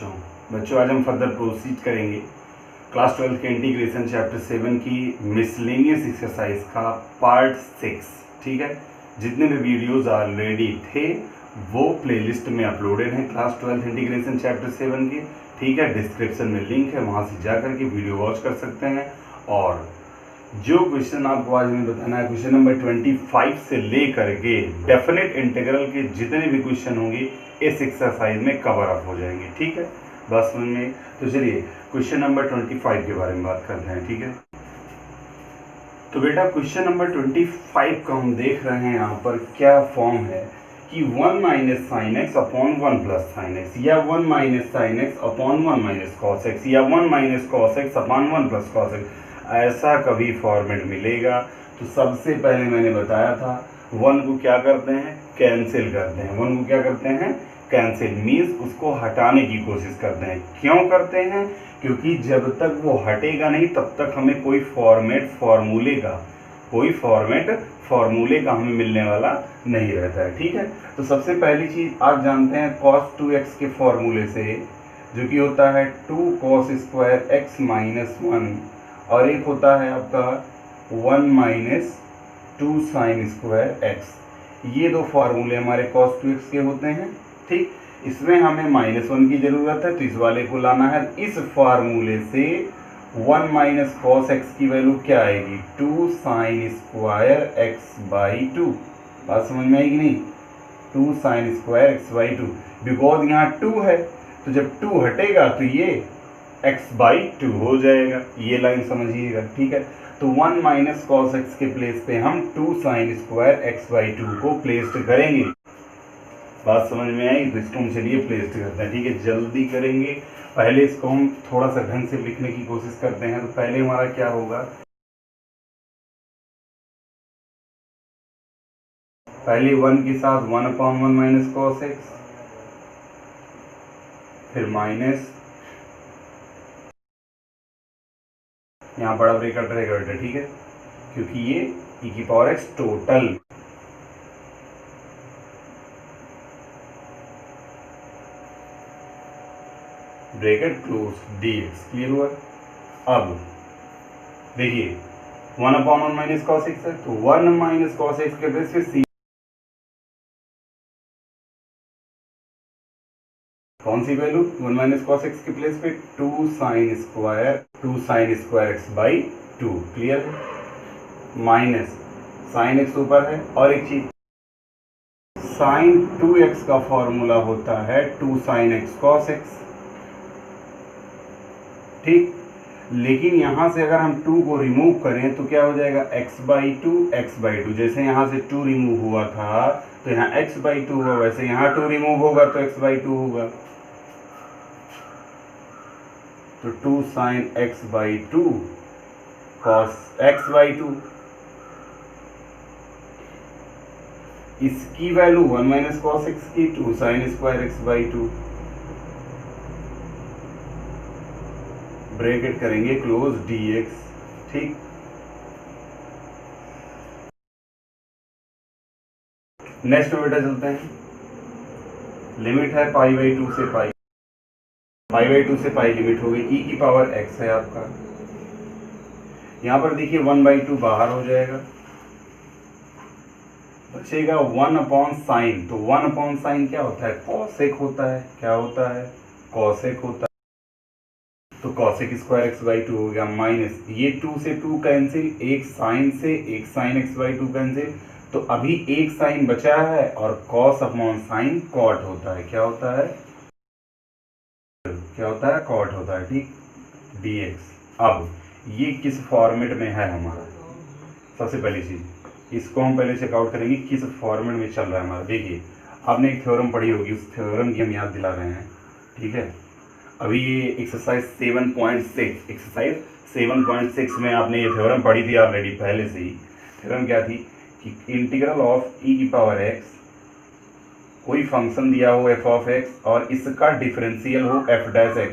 बच्चों आज हम फर्दर प्रोसीड करेंगे क्लास 12 के इंटीग्रेशन चैप्टर 7 की मिसलेनियस एक्सरसाइज का पार्ट 6। ठीक है, जितने भी वीडियोस ऑलरेडी थे वो प्लेलिस्ट में अपलोडेड हैं क्लास 12 इंटीग्रेशन चैप्टर 7 के। ठीक है, डिस्क्रिप्शन में लिंक है, वहाँ से जा कर के वीडियो वॉच कर सकते हैं। और जो क्वेश्चन आपको आज में बताना है, क्वेश्चन नंबर 25 से लेकर के डेफिनेट इंटीग्रल के जितने भी क्वेश्चन होंगे इस एक्सरसाइज में कवर अप हो जाएंगे। ठीक है, बस समझ में। तो चलिए क्वेश्चन नंबर 25 के बारे में बात करते हैं। ठीक है, तो बेटा क्वेश्चन नंबर 25 का हम देख रहे हैं यहाँ पर क्या फॉर्म है कि 1 minus sine x upon 1 plus sine x, या 1 minus sine x upon 1 minus cos x, या 1 minus cos x upon 1 plus cos x, ऐसा कभी फॉर्मेट मिलेगा। तो सबसे पहले मैंने बताया था 1 को क्या करते हैं, कैंसिल करते हैं। 1 को क्या करते हैं, कैंसिल मीन्स उसको हटाने की कोशिश करते हैं। क्यों करते हैं? क्योंकि जब तक वो हटेगा नहीं तब तक हमें कोई फॉर्मूले का हमें मिलने वाला नहीं रहता है। ठीक है, तो सबसे पहली चीज़ आप जानते हैं cos 2x के फॉर्मूले से, जो कि होता है 2 cos स्क्वायर x माइनस 1, और एक होता है आपका 1 माइनस 2 साइन स्क्वायर x। ये दो फार्मूले हमारे cos 2x के होते हैं। ठीक, इसमें हमें -1 की ज़रूरत है तो इस वाले को लाना है। इस फार्मूले से 1 माइनस कॉस एक्स की वैल्यू क्या आएगी, 2 साइन स्क्वायर एक्स बाई 2। बात समझ में आएगी नहीं, 2 sine square x by 2, because यहाँ 2 है तो जब 2 हटेगा तो ये x बाई 2 हो जाएगा। ये लाइन समझिएगा। ठीक है, तो 1 माइनस कॉस एक्स के प्लेस पे हम 2 साइन स्क्वायर एक्स बाई 2 को प्लेस्ड करेंगे। बात समझ में आई? तो इसको हम चलिए प्लेस्ड करते हैं। ठीक है, जल्दी करेंगे। पहले इसको हम थोड़ा सा ढंग से लिखने की कोशिश करते हैं। तो पहले हमारा क्या होगा, पहले 1 के साथ 1 अपॉन 1 माइनस कॉस एक्स, फिर माइनस, यहाँ बड़ा ब्रैकेट रहेगा बेटा। ठीक है, क्योंकि ये e की power x total, bracket close dx। Clear हुआ? अब देखिए 1 अपॉन 1 माइनस कॉस एक्स है, तो 1 माइनस कॉस एक्स के बेस पे सी, कौन सी वैल्यू, 1 माइनस कॉस एक्स के प्लेस पे 2 sine square x by 2। Clear? Minus sine x ऊपर है, और एक चीज साइन 2x का फॉर्मूला होता है 2 साइन एक्स कॉस एक्स। ठीक, लेकिन यहाँ से अगर हम 2 को रिमूव करें तो क्या हो जाएगा, x बाई 2। जैसे यहाँ से 2 रिमूव हुआ था तो यहाँ x बाई 2 हुआ, वैसे यहाँ 2 रिमूव होगा तो x बाई 2 होगा। तो 2 sine x by 2 cos x by 2, इसकी वैल्यू 1 माइनस कॉस एक्स की 2 sine square x by 2, bracket करेंगे क्लोज dx। ठीक, नेक्स्ट में बेटा चलते हैं। लिमिट है पाई बाई 2 से पाई बाई 2 से पाई लिमिट हो गई, e की पावर x है आपका। यहाँ पर देखिए 1 बाई 2 बाहर हो जाएगा, बचेगा 1 अपॉन साइन। तो 1 अपॉन साइन क्या होता है, कॉसेक होता है। क्या होता है, कॉसेक होता है। तो कॉसेक स्क्वायर एक्स बाई 2 हो गया, माइनस ये 2 से 2 कैंसिल, एक साइन से एक साइन एक्स बाई 2 कैंसिल, तो अभी एक साइन बचा है और कॉस अपॉन साइन कॉट होता है। क्या होता है, कॉट होता है। ठीक, dx। अब ये किस फॉर्मेट में है हमारा, सबसे पहली चीज इसको हम पहले चेकआउट करेंगे किस फॉर्मेट में चल रहा है हमारा। देखिए आपने एक थ्योरम पढ़ी होगी, उस थ्योरम की हम याद दिला रहे हैं। ठीक है, अभी ये एक्सरसाइज 7.6 में आपने ये थ्योरम पढ़ी थी ऑलरेडी पहले से ही। थ्योरम क्या थी कि इंटीग्रल ऑफ e की पावर x, कोई फंक्शन दिया हो f ऑफ x और इसका डिफरेंशियल हो f डैश x,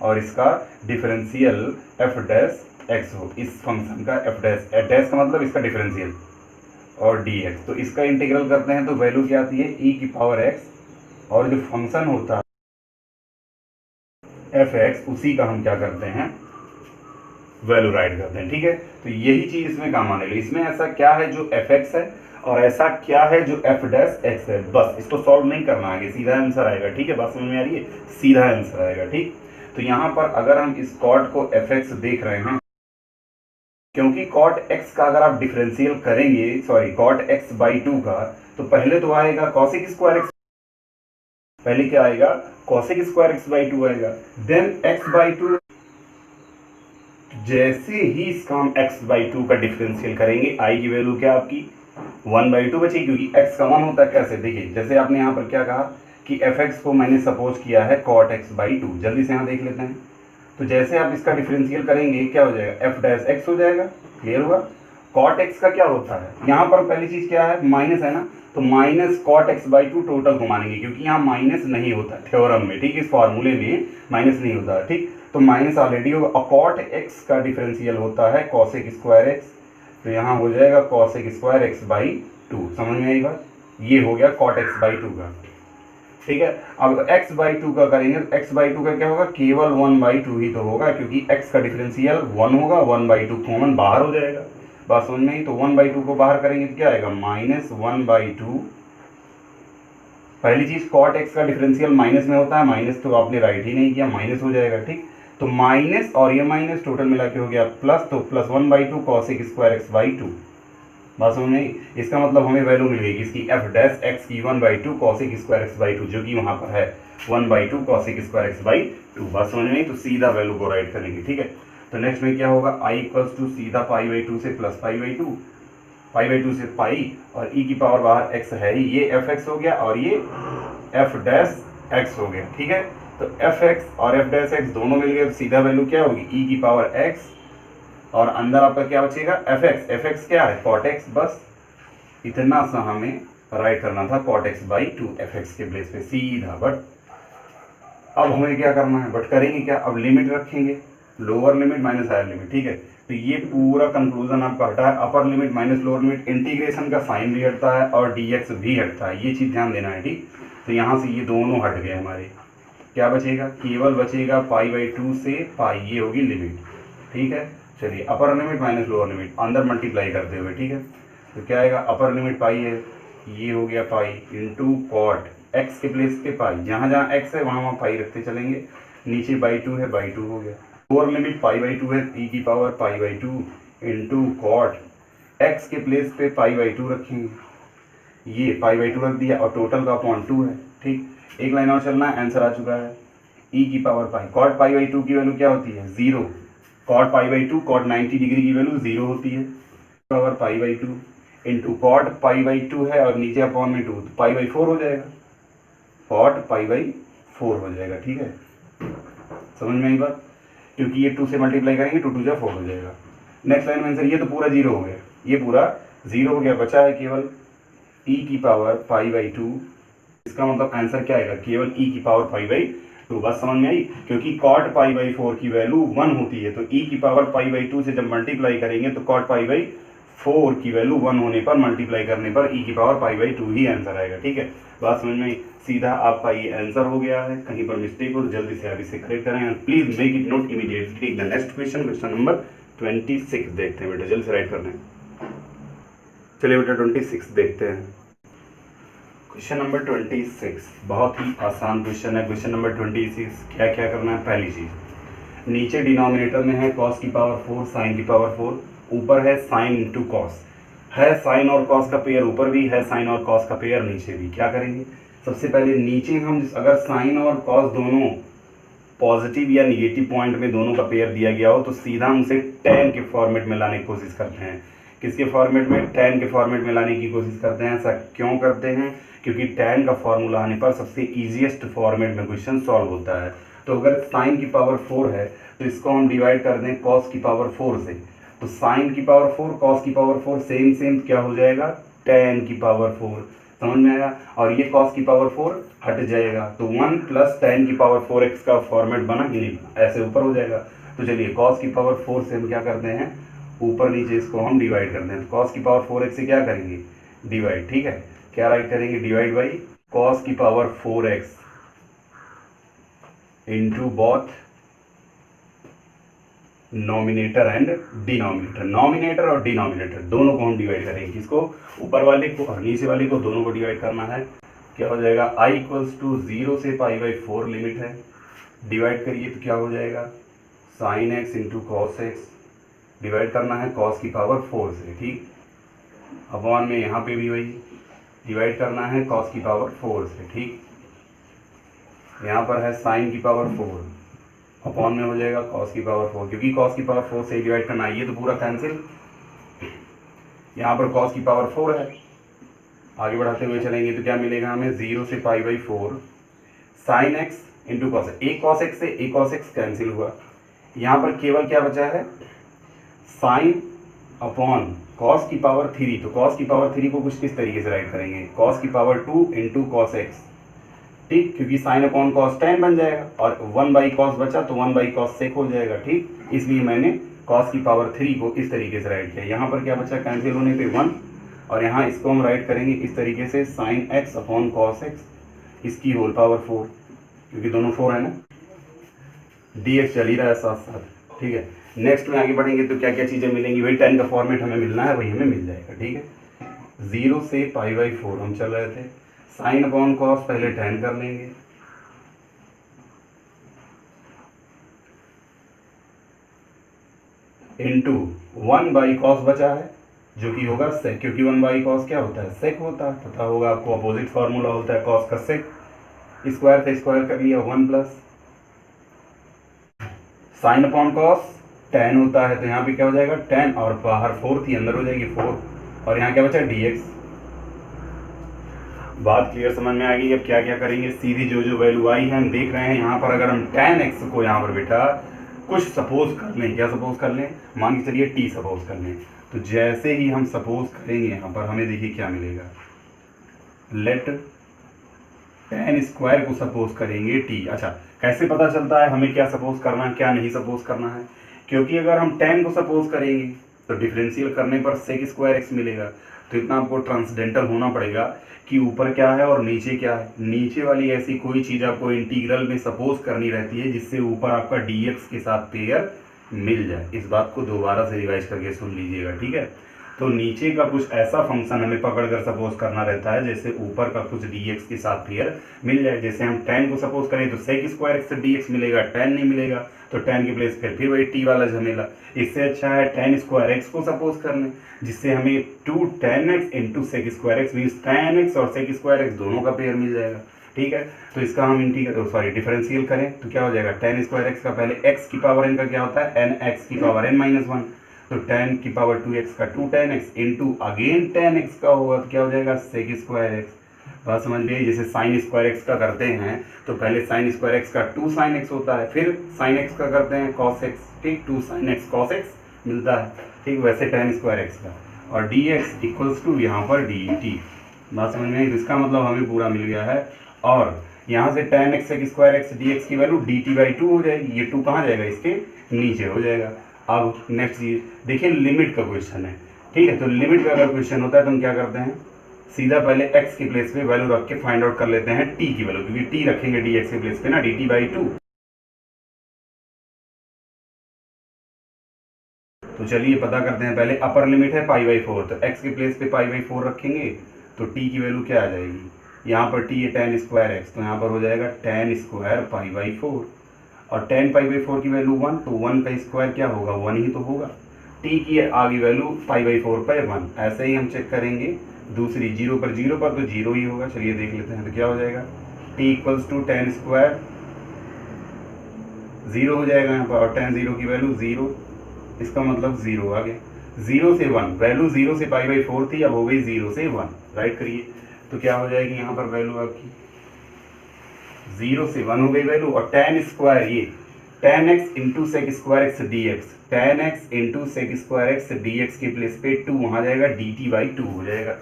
और इसका डिफरेंशियल f डैश x हो, इस फंक्शन का f डैश का मतलब इसका डिफरेंशियल, और dx। तो इसका इंटीग्रल करते हैं तो वैल्यू क्या आती है, e की पावर x, और जो फंक्शन होता है एफ एक्स, उसी का हम क्या करते हैं, वैल्यू राइट करते हैं। ठीक है, तो यही चीज इसमें काम आने लगी। इसमें ऐसा क्या है जो एफ एक्स है और ऐसा क्या है जो एफ डैश एक्स है, बस इसको सॉल्व नहीं करना, आगे सीधा आंसर आएगा। ठीक है, बात समझ में आ रही है, सीधा आंसर आएगा। ठीक, तो यहाँ पर अगर हम इस कॉट को एफ एक्स देख रहे हैं, क्योंकि कॉट एक्स का अगर आप डिफरेंशियल करेंगे, सॉरी कॉट एक्स बाई 2 का, तो पहले तो आएगा कॉसेक स्क्वायर एक्स, पहले क्या आएगा, कॉसेक स्क्वायर एक्स बाई 2 आएगा, देन एक्स बाई 2। जैसे ही इसका हम x बाई 2 का डिफरेंशियल करेंगे, आई की वैल्यू क्या आपकी 1 बाई 2 बचेगी, क्योंकि x का 1 होता है। कैसे, देखिए जैसे आपने यहाँ पर क्या कहा कि एफ एक्स को मैंने सपोज किया है कॉट एक्स बाई 2, जल्दी से यहाँ देख लेते हैं। तो जैसे आप इसका डिफरेंशियल करेंगे क्या हो जाएगा, एफ डैश एक्स हो जाएगा। क्लियर हुआ। कॉट एक्स का क्या होता है, यहाँ पर पहली चीज क्या है, माइनस है ना, तो minus cot x by 2 total घुमाएंगे, क्योंकि यहाँ माइनस नहीं होता थ्योरम में। ठीक, इस फॉर्मूले में माइनस नहीं होता। ठीक, तो माइनस ऑलरेडी होगा। और कॉट एक्स का डिफरेंशियल होता है कॉसेक स्क्वायर एक्स, तो यहाँ हो जाएगा कॉसेक स्क्वायर एक्स बाई 2। समझ में आई बात, ये हो गया कॉट एक्स बाई 2 का। ठीक है, अब x बाई 2 का करेंगे तो x बाई 2 का क्या होगा, केवल 1 बाई 2 ही तो होगा, क्योंकि x का डिफरेंशियल 1 होगा, 1 बाई 2 कॉमन बाहर हो जाएगा। बात समझ में आई, तो 1 बाई 2 को बाहर करेंगे तो क्या आएगा, माइनस 1 बाई 2। पहली चीज कॉट एक्स का डिफरेंशियल माइनस में होता है, माइनस तो आपने राइट ही नहीं किया, माइनस हो जाएगा। ठीक, तो माइनस और ये माइनस टोटल मिला के हो गया प्लस, तो plus 1 by 2 cosec square x by 2। बात समझ में, इसका मतलब हमें वैल्यू मिल गई इसकी एफ डैश एक्स की 1 by 2 cosec square x by 2, जो कि वहां पर है 1 by 2 cosec square x by 2। बात समझ में, तो सीधा वैल्यू को राइट करेंगे। ठीक है, तो नेक्स्ट में क्या होगा, आई इक्वल्स टू सीधा पाई बाई 2 से plus pi by 2, pi by 2 से पाई, और ई की पावर बाहर एक्स है ही, ये एफ एक्स हो गया और ये एफ डैश एक्स हो गया। ठीक है, तो एफ एक्स और एफ डैश एक्स दोनों मिल गए, तो सीधा वैल्यू क्या होगी, ई की पावर एक्स, और अंदर आपका क्या बचेगा, एफ एक्स। एफ एक्स क्या है, कॉट एक्स। बस इतना सा हमें राइट करना था, cot x by 2 f x के प्लेस पे सीधा। बट अब हमें क्या करना है, बट करेंगे क्या, अब लिमिट रखेंगे, lower limit minus higher limit. ठीक है, तो ये पूरा कंक्लूजन आपका हटा है, upper limit minus lower limit, integration का साइन भी हटता है और dx भी हटता है, ये चीज ध्यान देना है। ठीक, तो यहाँ से ये दोनों हट गए हमारे, क्या बचेगा, केवल बचेगा पाई बाई 2 से पाई, ये होगी लिमिट। ठीक है, चलिए अपर लिमिट माइनस लोअर लिमिट अंदर मल्टीप्लाई करते हुए। ठीक है, तो क्या आएगा, अपर लिमिट पाई है, ये हो गया पाई इंटू कॉट एक्स के प्लेस पे पाई, जहाँ जहाँ एक्स है वहाँ वहाँ पाई रखते चलेंगे, नीचे बाई 2 है, बाई 2 हो गया। लोअर लिमिट पाई बाई 2 है, ई की power pi by 2 into cot x के प्लेस पे पाई बाई 2 रखेंगे, ये पाई बाई 2 रख दिया, और टोटल का अपॉन 2 है। ठीक, एक लाइन और चलना है, आंसर आ चुका है, ई की power pi, cot pi by 2 की वैल्यू क्या होती है, 0। Cot pi by 2, cot 90 degree की वैल्यू 0 होती है, power pi by 2 into cot pi by 2 है और नीचे अपॉन में 2, तो पाई बाई 4 हो जाएगा, कॉट पाई बाई 4 हो जाएगा। ठीक है, समझ में आई बात, क्योंकि ये 2 से मल्टीप्लाई करेंगे, 2 2 जा 4 हो जाएगा। नेक्स्ट लाइन में आंसर, ये तो पूरा 0 हो गया, ये पूरा 0 हो गया, बचा है केवल ई की पावर पाई बाई 2। इसका मतलब आंसर क्या आएगा, केवल ई की पावर पाई बाई 2। बात समझ में आई, क्योंकि कॉट पाई बाई 4 की वैल्यू 1 होती है, तो ई की पावर पाई बाई 2 से जब मल्टीप्लाई करेंगे तो कॉट पाई बाई 4 की वैल्यू 1 होने पर मल्टीप्लाई करने पर ई की power pi by 2 he answer आएगा। ठीक है, बात समझ में आई, सीधा आपका ये आंसर हो गया है। कहीं पर मिस्टेक हो तो जल्दी से आप इसे करेक्ट करें, please make it note immediately. Take the next question, question number 26 देखते हैं बेटा, जल्दी से राइट करना है। चलिए बेटा 26 देखते हैं। क्वेश्चन नंबर 26 बहुत ही आसान क्वेश्चन है। क्वेश्चन नंबर 26 क्या क्या करना है, पहली चीज नीचे डिनोमिनेटर में है कॉस की पावर 4 साइन की पावर 4, ऊपर है साइन इंटू कॉस, है साइन और कॉस का पेयर ऊपर भी है, साइन और कॉस का पेयर नीचे भी। क्या करेंगे, सबसे पहले नीचे हम अगर साइन और कॉस दोनों पॉजिटिव या निगेटिव पॉइंट में दोनों का पेयर दिया गया हो तो सीधा हम उसे tan के फॉर्मेट में लाने की कोशिश करते हैं। किसके फॉर्मेट में, tan के फॉर्मेट में लाने की कोशिश करते हैं। ऐसा क्यों करते हैं, क्योंकि tan का फॉर्मूला आने पर सबसे ईजीएस्ट फॉर्मेट में क्वेश्चन सॉल्व होता है। तो अगर साइन की पावर 4 है तो इसको हम डिवाइड कर दें कॉस की पावर 4 से, तो साइन की पावर 4 कॉस की पावर 4 सेम सेम क्या हो जाएगा, tan की पावर 4। समझ में आया, और ये cos की पावर 4 हट जाएगा, तो 1 प्लस tan की पावर 4x का फॉर्मेट बना कि नहीं, ऐसे ऊपर हो जाएगा। तो चलिए cos की पावर 4 से हम क्या करते हैं, ऊपर नीचे इसको हम डिवाइड करते हैं। तो cos की पावर 4x से क्या करेंगे, डिवाइड। ठीक है, क्या राइट करेंगे, डिवाइड बाई cos की power 4x into both nominator and denominator, nominator और डिनोमिनेटर दोनों को हम डिवाइड करेंगे। किसको? ऊपर वाले को और नीचे वाले को, दोनों को डिवाइड करना है। क्या हो जाएगा? I इक्वल्स टू 0 से π/4 लिमिट है, डिवाइड करिए तो क्या हो जाएगा? Sign X into cos x, divide करना है कॉस की पावर 4 से, ठीक। अपॉन में यहाँ पे भी वही डिवाइड करना है कॉस की पावर 4 से, ठीक। यहाँ पर है साइन की पावर 4, अपॉन में हो जाएगा कॉस की पावर 4, क्योंकि कॉस की पावर 4 से डिवाइड करना है, ये तो पूरा कैंसिल। यहाँ पर कॉस की पावर 4 है, आगे बढ़ाते हुए चलेंगे तो क्या मिलेगा हमें? 0 से π/4 sine X into cos X, एक कॉस एक्स से एक कॉस एक्स कैंसिल हुआ। यहाँ पर केवल क्या बचा है? साइन अपॉन कॉस की पावर 3, तो कॉस की पावर 3 को कुछ इस तरीके से राइट करेंगे, कॉस की पावर 2 इंटू कॉस एक्स, ठीक, क्योंकि साइन अपॉन कॉस tan बन जाएगा और 1/cos बचा तो 1/cos sec हो जाएगा, ठीक। इसलिए मैंने कॉस की पावर 3 को इस तरीके से राइट किया। यहाँ पर क्या बचा? कैंसिल होने पे 1, और यहाँ इसको हम राइट करेंगे इस तरीके से, sine x upon cos x इसकी होल पावर 4, क्योंकि दोनों 4 है ना, dx चल ही रहा है साथ साथ, ठीक है। नेक्स्ट में आगे बढ़ेंगे तो क्या क्या चीज़ें मिलेंगी? वही tan का फॉर्मेट हमें मिलना है, वही हमें मिल जाएगा, ठीक है। 0 से π/4 हम चल रहे थे, साइन अपॉन कॉस पहले tan कर लेंगे, इंटू 1/cos बचा है जो कि होगा sec, क्योंकि 1/cos क्या होता है? sec होता है, पता होगा आपको, अपोजिट फार्मूला होता है cos का sec, स्क्वायर से स्क्वायर कर लिया 1 plus sine upon cos tan होता है, तो यहाँ पे क्या हो जाएगा? tan, और बाहर 4 थी, अंदर हो जाएगी 4, और यहाँ क्या बचा? dx। बात क्लियर समझ में आ गई? अब क्या क्या करेंगे? सीधी जो वैल्यू आई है हम देख रहे हैं यहाँ पर, अगर हम tan x को यहाँ पर बेटा कुछ सपोज कर लें, क्या सपोज कर लें? मान के चलिए t सपोज कर लें, तो जैसे ही हम सपोज करेंगे यहाँ पर हमें देखिए क्या मिलेगा। लेट tan स्क्वायर को सपोज करेंगे t। अच्छा, कैसे पता चलता है हमें क्या सपोज करना है, क्या नहीं सपोज करना है? क्योंकि अगर हम tan को सपोज करेंगे तो डिफरेंशियल करने पर sec स्क्वायर x मिलेगा, तो इतना आपको ट्रांसडेंटल होना पड़ेगा कि ऊपर क्या है और नीचे क्या है। नीचे वाली ऐसी कोई चीज़ आपको इंटीग्रल में सपोज करनी रहती है जिससे ऊपर आपका dx के साथ पेयर मिल जाए। इस बात को दोबारा से रिवाइज करके सुन लीजिएगा, ठीक है। तो नीचे का कुछ ऐसा फंक्शन हमें पकड़कर सपोज करना रहता है जैसे ऊपर का कुछ dx के साथ पेयर मिल जाए। जैसे हम tan को सपोज करें तो sec स्क्वायर x से dx मिलेगा, tan नहीं मिलेगा तो tan की प्लेस फिर वही t वाला झमेला। इससे अच्छा है tan स्क्वायर x को सपोज कर लें, जिससे हमें 2 tan x into sec square x means tan x और सेक स्क्वायर एक्स दोनों का पेयर मिल जाएगा, ठीक है। तो इसका हम डिफरेंशियल करें तो क्या हो जाएगा? tan स्क्वायर x का पहले x की पावर n का क्या होता है? nx की पावर n माइनस 1, तो tan की पावर 2x का 2 tan x into again tan x का होगा तो क्या हो जाएगा? Sec square x. बात समझ लीजिए, जैसे साइन स्क्वायर x का करते हैं तो पहले साइन स्क्वायर x का 2 sin x होता है, फिर साइन x का करते हैं cos x, ठीक, 2 sin x cos x मिलता है, ठीक। वैसे tan स्क्वायर x का, और dx इक्वल्स टू यहाँ पर dt। बात समझ में? इसका मतलब हमें पूरा मिल गया है, और यहाँ से tan x sec square x dx की वैल्यू dt/2 हो जाएगी। ये 2 कहाँ जाएगा? इसके नीचे हो जाएगा। अब नेक्स्ट चीज देखिए, लिमिट का क्वेश्चन है, ठीक है। तो लिमिट का अगर क्वेश्चन होता है तो हम क्या करते हैं? सीधा पहले x की प्लेस पे वैल्यू रख के फाइंड आउट कर लेते हैं t की वैल्यू, क्योंकि t रखेंगे dx के प्लेस पे ना, dt/2। तो चलिए पता करते हैं। पहले अपर लिमिट है π/4, तो x के प्लेस पे π/4 रखेंगे तो t की वैल्यू क्या आ जाएगी? यहाँ पर t है tan स्क्वायर x, तो यहाँ पर हो जाएगा tan स्क्वायर π/4, और tan π/4 की वैल्यू 1, तो 1 का स्क्वायर क्या होगा? 1 ही तो होगा। t की आ गई वैल्यू π/4 पर 1। ऐसे ही हम चेक करेंगे दूसरी 0 पर 0 पर, तो 0 ही होगा। चलिए देख लेते हैं तो क्या हो जाएगा? t equals to tan square 0 हो जाएगा यहाँ पर, और tan 0 की वैल्यू 0, इसका मतलब 0 आ गया। 0 से 1, वैल्यू 0 से π/4 थी, अब हो गई 0 से 1, राइट करिए तो क्या हो जाएगी यहाँ पर वैल्यू आपकी? 0 से 1 हो गई वैल्यू, और tan स्क्वायर ये tan x into sec square x dx, tan x into sec square x dx के प्लेस पे 2 वहाँ जाएगा, dt/2 हो जाएगा,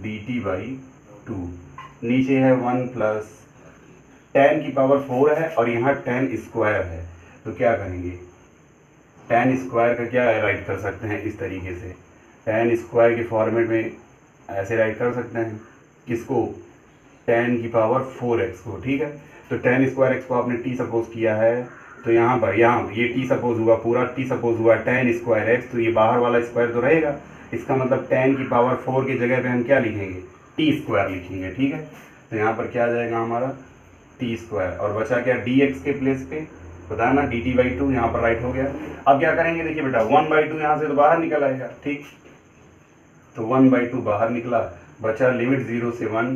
dt/2। नीचे है 1 प्लस tan की पावर 4 है और यहाँ tan स्क्वायर है, तो क्या करेंगे? tan स्क्वायर का क्या राइट कर सकते हैं? इस तरीके से tan स्क्वायर के फॉर्मेट में ऐसे राइट कर सकते हैं, किसको? tan की पावर 4x को, ठीक है। तो tan स्क्वायर x को आपने t सपोज किया है, तो यहाँ पर ये टी सपोज हुआ, पूरा टी सपोज हुआ tan स्क्वायर एक्स, तो ये बाहर वाला स्क्वायर तो रहेगा, इसका मतलब tan की पावर 4 की जगह पे हम क्या लिखेंगे, टी स्क्वायर लिखेंगे, ठीक है। तो यहाँ पर क्या आ जाएगा हमारा टी स्क्वायर, और बचा क्या dx के प्लेस पे बताया ना dt/2, यहाँ पर राइट हो गया। अब क्या करेंगे, देखिए बेटा 1/2 यहाँ से तो बाहर निकल आएगा, ठीक, तो 1/2 बाहर निकला, बचा लिमिट 0 से 1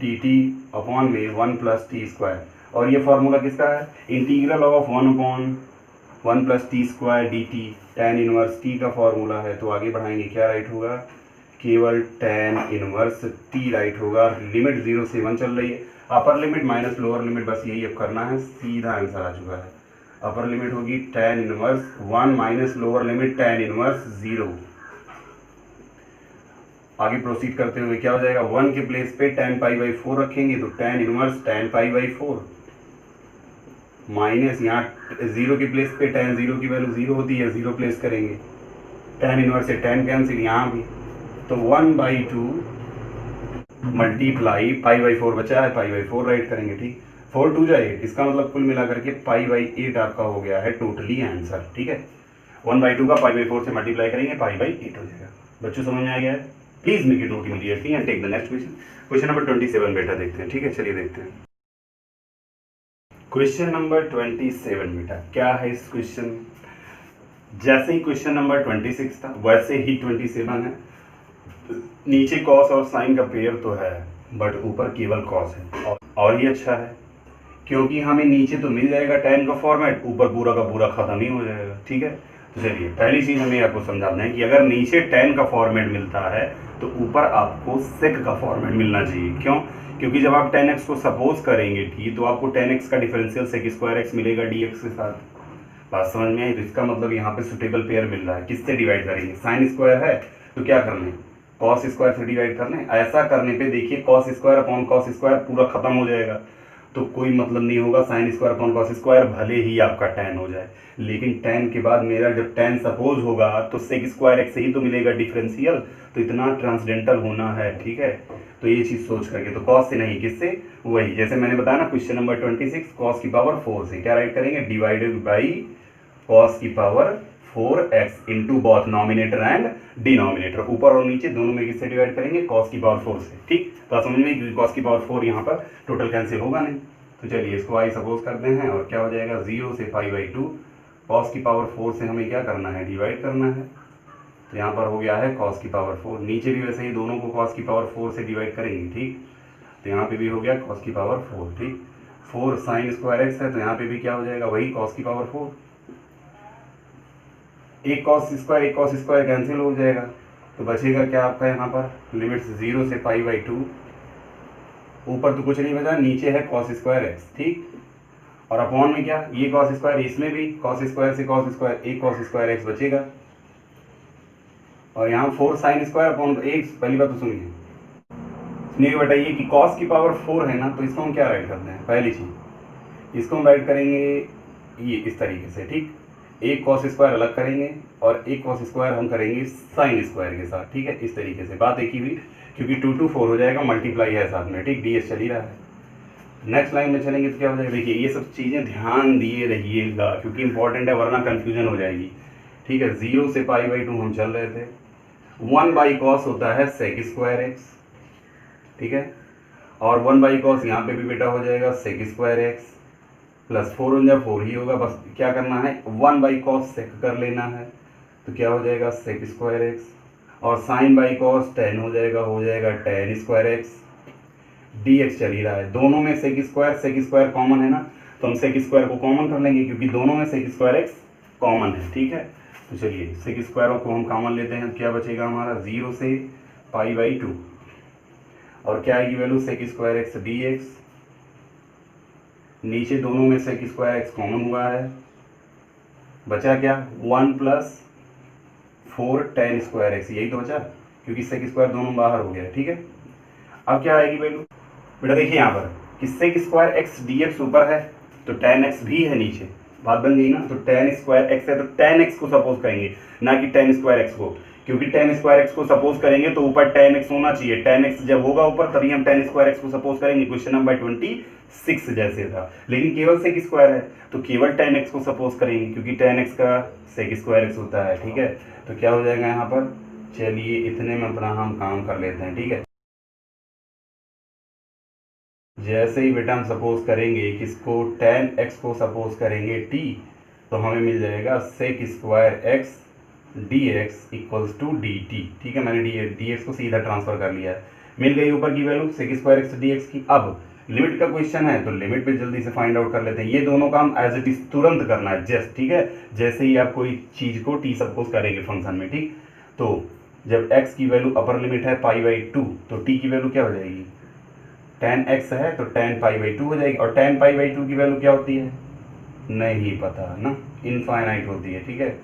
dt अपॉन में 1 प्लस टी स्क्वायर, और ये फार्मूला किसका है, integral of 1/1 plus T square D T, tan inverse T का फॉर्मूला है। तो आगे बढ़ाएंगे, क्या राइट होगा, केवल tan इनवर्स टी राइट होगा। लिमिट 0 से 1 चल रही है, upper limit minus lower limit, बस यही अब करना है, सीधा आंसर आ चुका है। अपर लिमिट होगी tan inverse 1 minus lower limit tan inverse 0। आगे प्रोसीड करते हुए क्या हो जाएगा, 1 के प्लेस पे tan π/4 रखेंगे, तो tan इनवर्स tan π/4 माइनस यहाँ 0 के प्लेस पे tan 0 की वैल्यू 0 होती है, 0 प्लेस करेंगे, tan इनवर्स से tan कैंसिल यहाँ भी, तो 1/2 मल्टीप्लाई π/4 बचा है, π/4 राइट करेंगे, ठीक, 4 2 जा 8, इसका मतलब कुल मिला करके π/8 आपका हो गया है टोटली आंसर, ठीक है। 1/2 का π/4 से मल्टीप्लाई करेंगे, π/8 हो जाएगा। बच्चों समझ में आ गया है, please make it note immediately and take the next question. Question number 27 बेटा देखते हैं, ठीक है, चलिए देखते हैं। क्वेश्चन नंबर 27 बेटा क्या है इस क्वेश्चन, जैसे ही क्वेश्चन नंबर 26 था वैसे ही 27 है। नीचे कॉस और साइन का पेयर तो है, बट ऊपर केवल कॉस है, और ये अच्छा है क्योंकि हमें नीचे तो मिल जाएगा tan का फॉर्मेट, ऊपर पूरा का पूरा खत्म ही हो जाएगा, ठीक है। तो चलिए पहली चीज हमें आपको समझाना है कि अगर नीचे tan का फॉर्मेट मिलता है तो ऊपर आपको sec का फॉर्मेट मिलना चाहिए। क्यों, क्योंकि जब आप tan x को सपोज करेंगे ठीक, तो आपको tan x का डिफरेंशियल sec स्क्वायर x मिलेगा dx के साथ। बात समझ में आई, तो इसका मतलब यहाँ पे सुटेबल पेयर मिल रहा है। किससे डिवाइड करेंगे, साइन स्क्वायर है तो क्या कर लें, कॉस स्क्वायर से डिवाइड कर लें। ऐसा करने पे देखिए cos square upon cos square पूरा खत्म हो जाएगा, तो कोई मतलब नहीं होगा sine square upon cos square, भले ही आपका tan हो जाए, लेकिन tan के बाद मेरा जब tan सपोज होगा तो सेक स्क्वायर एक्स से ही तो मिलेगा डिफरेंशियल, तो इतना ट्रांसडेंटल होना है, ठीक है। तो ये चीज़ सोच करके, तो कॉस से नहीं, किससे, वही जैसे मैंने बताया ना क्वेश्चन नंबर 26 कॉस की पावर 4 से क्या राइट करेंगे, डिवाइडेड बाई कॉस की power 4x into both nominator and denominator, ऊपर और नीचे दोनों में किससे डिवाइड करेंगे, कॉस की पावर 4 से, ठीक। तो समझ में, क्योंकि कॉस की पावर 4 यहाँ पर टोटल कैंसिल होगा नहीं। तो चलिए इसको आई सपोज करते हैं, और क्या हो जाएगा 0 से π/2, कॉस की पावर 4 से हमें क्या करना है, डिवाइड करना है। तो यहाँ पर हो गया है कॉस की पावर 4, नीचे भी वैसे ही दोनों को कॉस की पावर 4 से डिवाइड करेंगे, ठीक। तो यहाँ पे भी हो गया कॉस की पावर 4, ठीक। 4 साइन स्क्वायर एक्स है, तो यहाँ पे भी क्या हो जाएगा, वही कॉस की पावर 4। एक कॉस स्क्वायर कैंसिल हो जाएगा, तो बचेगा क्या आपका यहाँ पर, लिमिट्स 0 से π/2, ऊपर तो कुछ नहीं बचा, नीचे है कॉस स्क्वायर एक्स, ठीक। और अपॉन में क्या, ये कॉस स्क्वायर, इसमें भी कॉस स्क्वायर से कॉस स्क्वायर, एक कॉस स्क्वायर एक्स बचेगा, और यहाँ 4 साइन स्क्वायर अपॉन एक। पहली बात तो सुनिए, नहीं बताइए कि कॉस की पावर 4 है ना, तो इसको हम क्या राइट करते हैं, पहली चीज इसको हम राइट करेंगे ये इस तरीके से, ठीक। एक कॉस स्क्वायर अलग करेंगे और एक कॉस स्क्वायर हम करेंगे साइन स्क्वायर के साथ, ठीक है, इस तरीके से बात एक ही हुई, क्योंकि 2 2 4 हो जाएगा, मल्टीप्लाई है साथ में, ठीक, ds चल ही रहा है। नेक्स्ट लाइन में चलेंगे तो क्या हो जाएगा, देखिए ये सब चीज़ें ध्यान दिए रहिएगा क्योंकि इंपॉर्टेंट है, वरना कन्फ्यूजन हो जाएगी, ठीक है। 0 से π/2 हम चल रहे थे, 1/cos होता है sec स्क्वायर एक्स, ठीक है, और 1/cos यहाँ पे भी बेटा हो जाएगा sec स्क्वायर एक्स, प्लस 4 हो जाए 4 ही होगा, बस क्या करना है 1/cos sec कर लेना है, तो क्या हो जाएगा sec स्क्वायर एक्स, और sin/cos tan हो जाएगा tan स्क्वायर एक्स, dx चल ही रहा है, दोनों में sec स्क्वायर कॉमन है ना, तो हम sec स्क्वायर को कॉमन कर लेंगे क्योंकि दोनों में sec स्क्वायर एक्स कॉमन है, ठीक है। तो चलिए sec स्क्वायर को हम कॉमन लेते हैं, क्या बचेगा हमारा 0 से π/2, और क्या आएगी value sec square x dx, नीचे दोनों में sec स्क्वायर एक्स कॉमन हुआ है, बचा क्या 1 प्लस 4 tan स्क्वायर एक्स, यही तो बचा क्योंकि sec स्क्वायर दोनों बाहर हो गया, ठीक है। अब क्या आएगी वैल्यू, बेटा देखिए यहाँ पर कि sec स्क्वायर एक्स dx ऊपर है तो tan x भी है नीचे, बात बन गई ना। तो tan स्क्वायर एक्स है तो tan x को सपोज करेंगे, ना कि tan स्क्वायर एक्स को, क्योंकि tan स्क्वायर एक्स को सपोज करेंगे तो ऊपर tan x होना चाहिए, tan x जब होगा ऊपर तभी हम tan स्क्वायर एक्स को सपोज करेंगे। क्वेश्चन नंबर 26 जैसे था, लेकिन केवल sec स्क्वायर है तो केवल tan x को सपोज करेंगे, क्योंकि tan x का sec स्क्वायर x होता है। ठीक है, तो क्या हो जाएगा यहाँ पर, चलिए इतने में अपना हम काम कर लेते हैं। ठीक है, जैसे ही बेटा हम सपोज करेंगे किसको, tan x को सपोज करेंगे t, तो हमें मिल जाएगा sec square x dx equals to dt। ठीक है, मैंने dx को सीधा ट्रांसफर कर लिया है, मिल गई ऊपर की value sec square x dx की। अब लिमिट का क्वेश्चन है तो लिमिट पे जल्दी से फाइंड आउट कर लेते हैं। ये दोनों काम एज इट इज तुरंत करना है जस्ट। ठीक है, जैसे ही आप कोई चीज को t सपोज करेंगे फंक्शन में, ठीक, तो जब x की वैल्यू अपर लिमिट है π/2 तो t की वैल्यू क्या हो जाएगी, tan x है तो tan π/2 हो जाएगी। और tan π/2 की वैल्यू क्या होती है, नहीं पता ना, इनफाइनाइट होती है। ठीक है,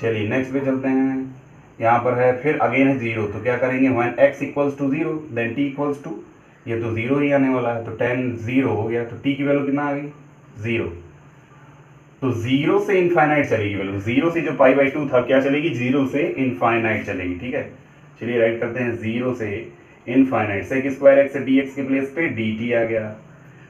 चलिए नेक्स्ट पे चलते हैं। यहाँ पर है फिर अगेन है 0, तो क्या करेंगे, when x equals to 0 then t equals to, ये तो 0 ही आने वाला है, तो tan 0 हो गया, तो t की वैल्यू कितना आ गई, 0। तो 0 से इनफाइनाइट चलेगी वैल्यू, 0 से जो π/2 था क्या चलेगी, 0 से इनफाइनाइट चलेगी। ठीक है, चलिए राइट करते हैं, 0 से infinite, sec square x dx के प्लेस पे dt आ गया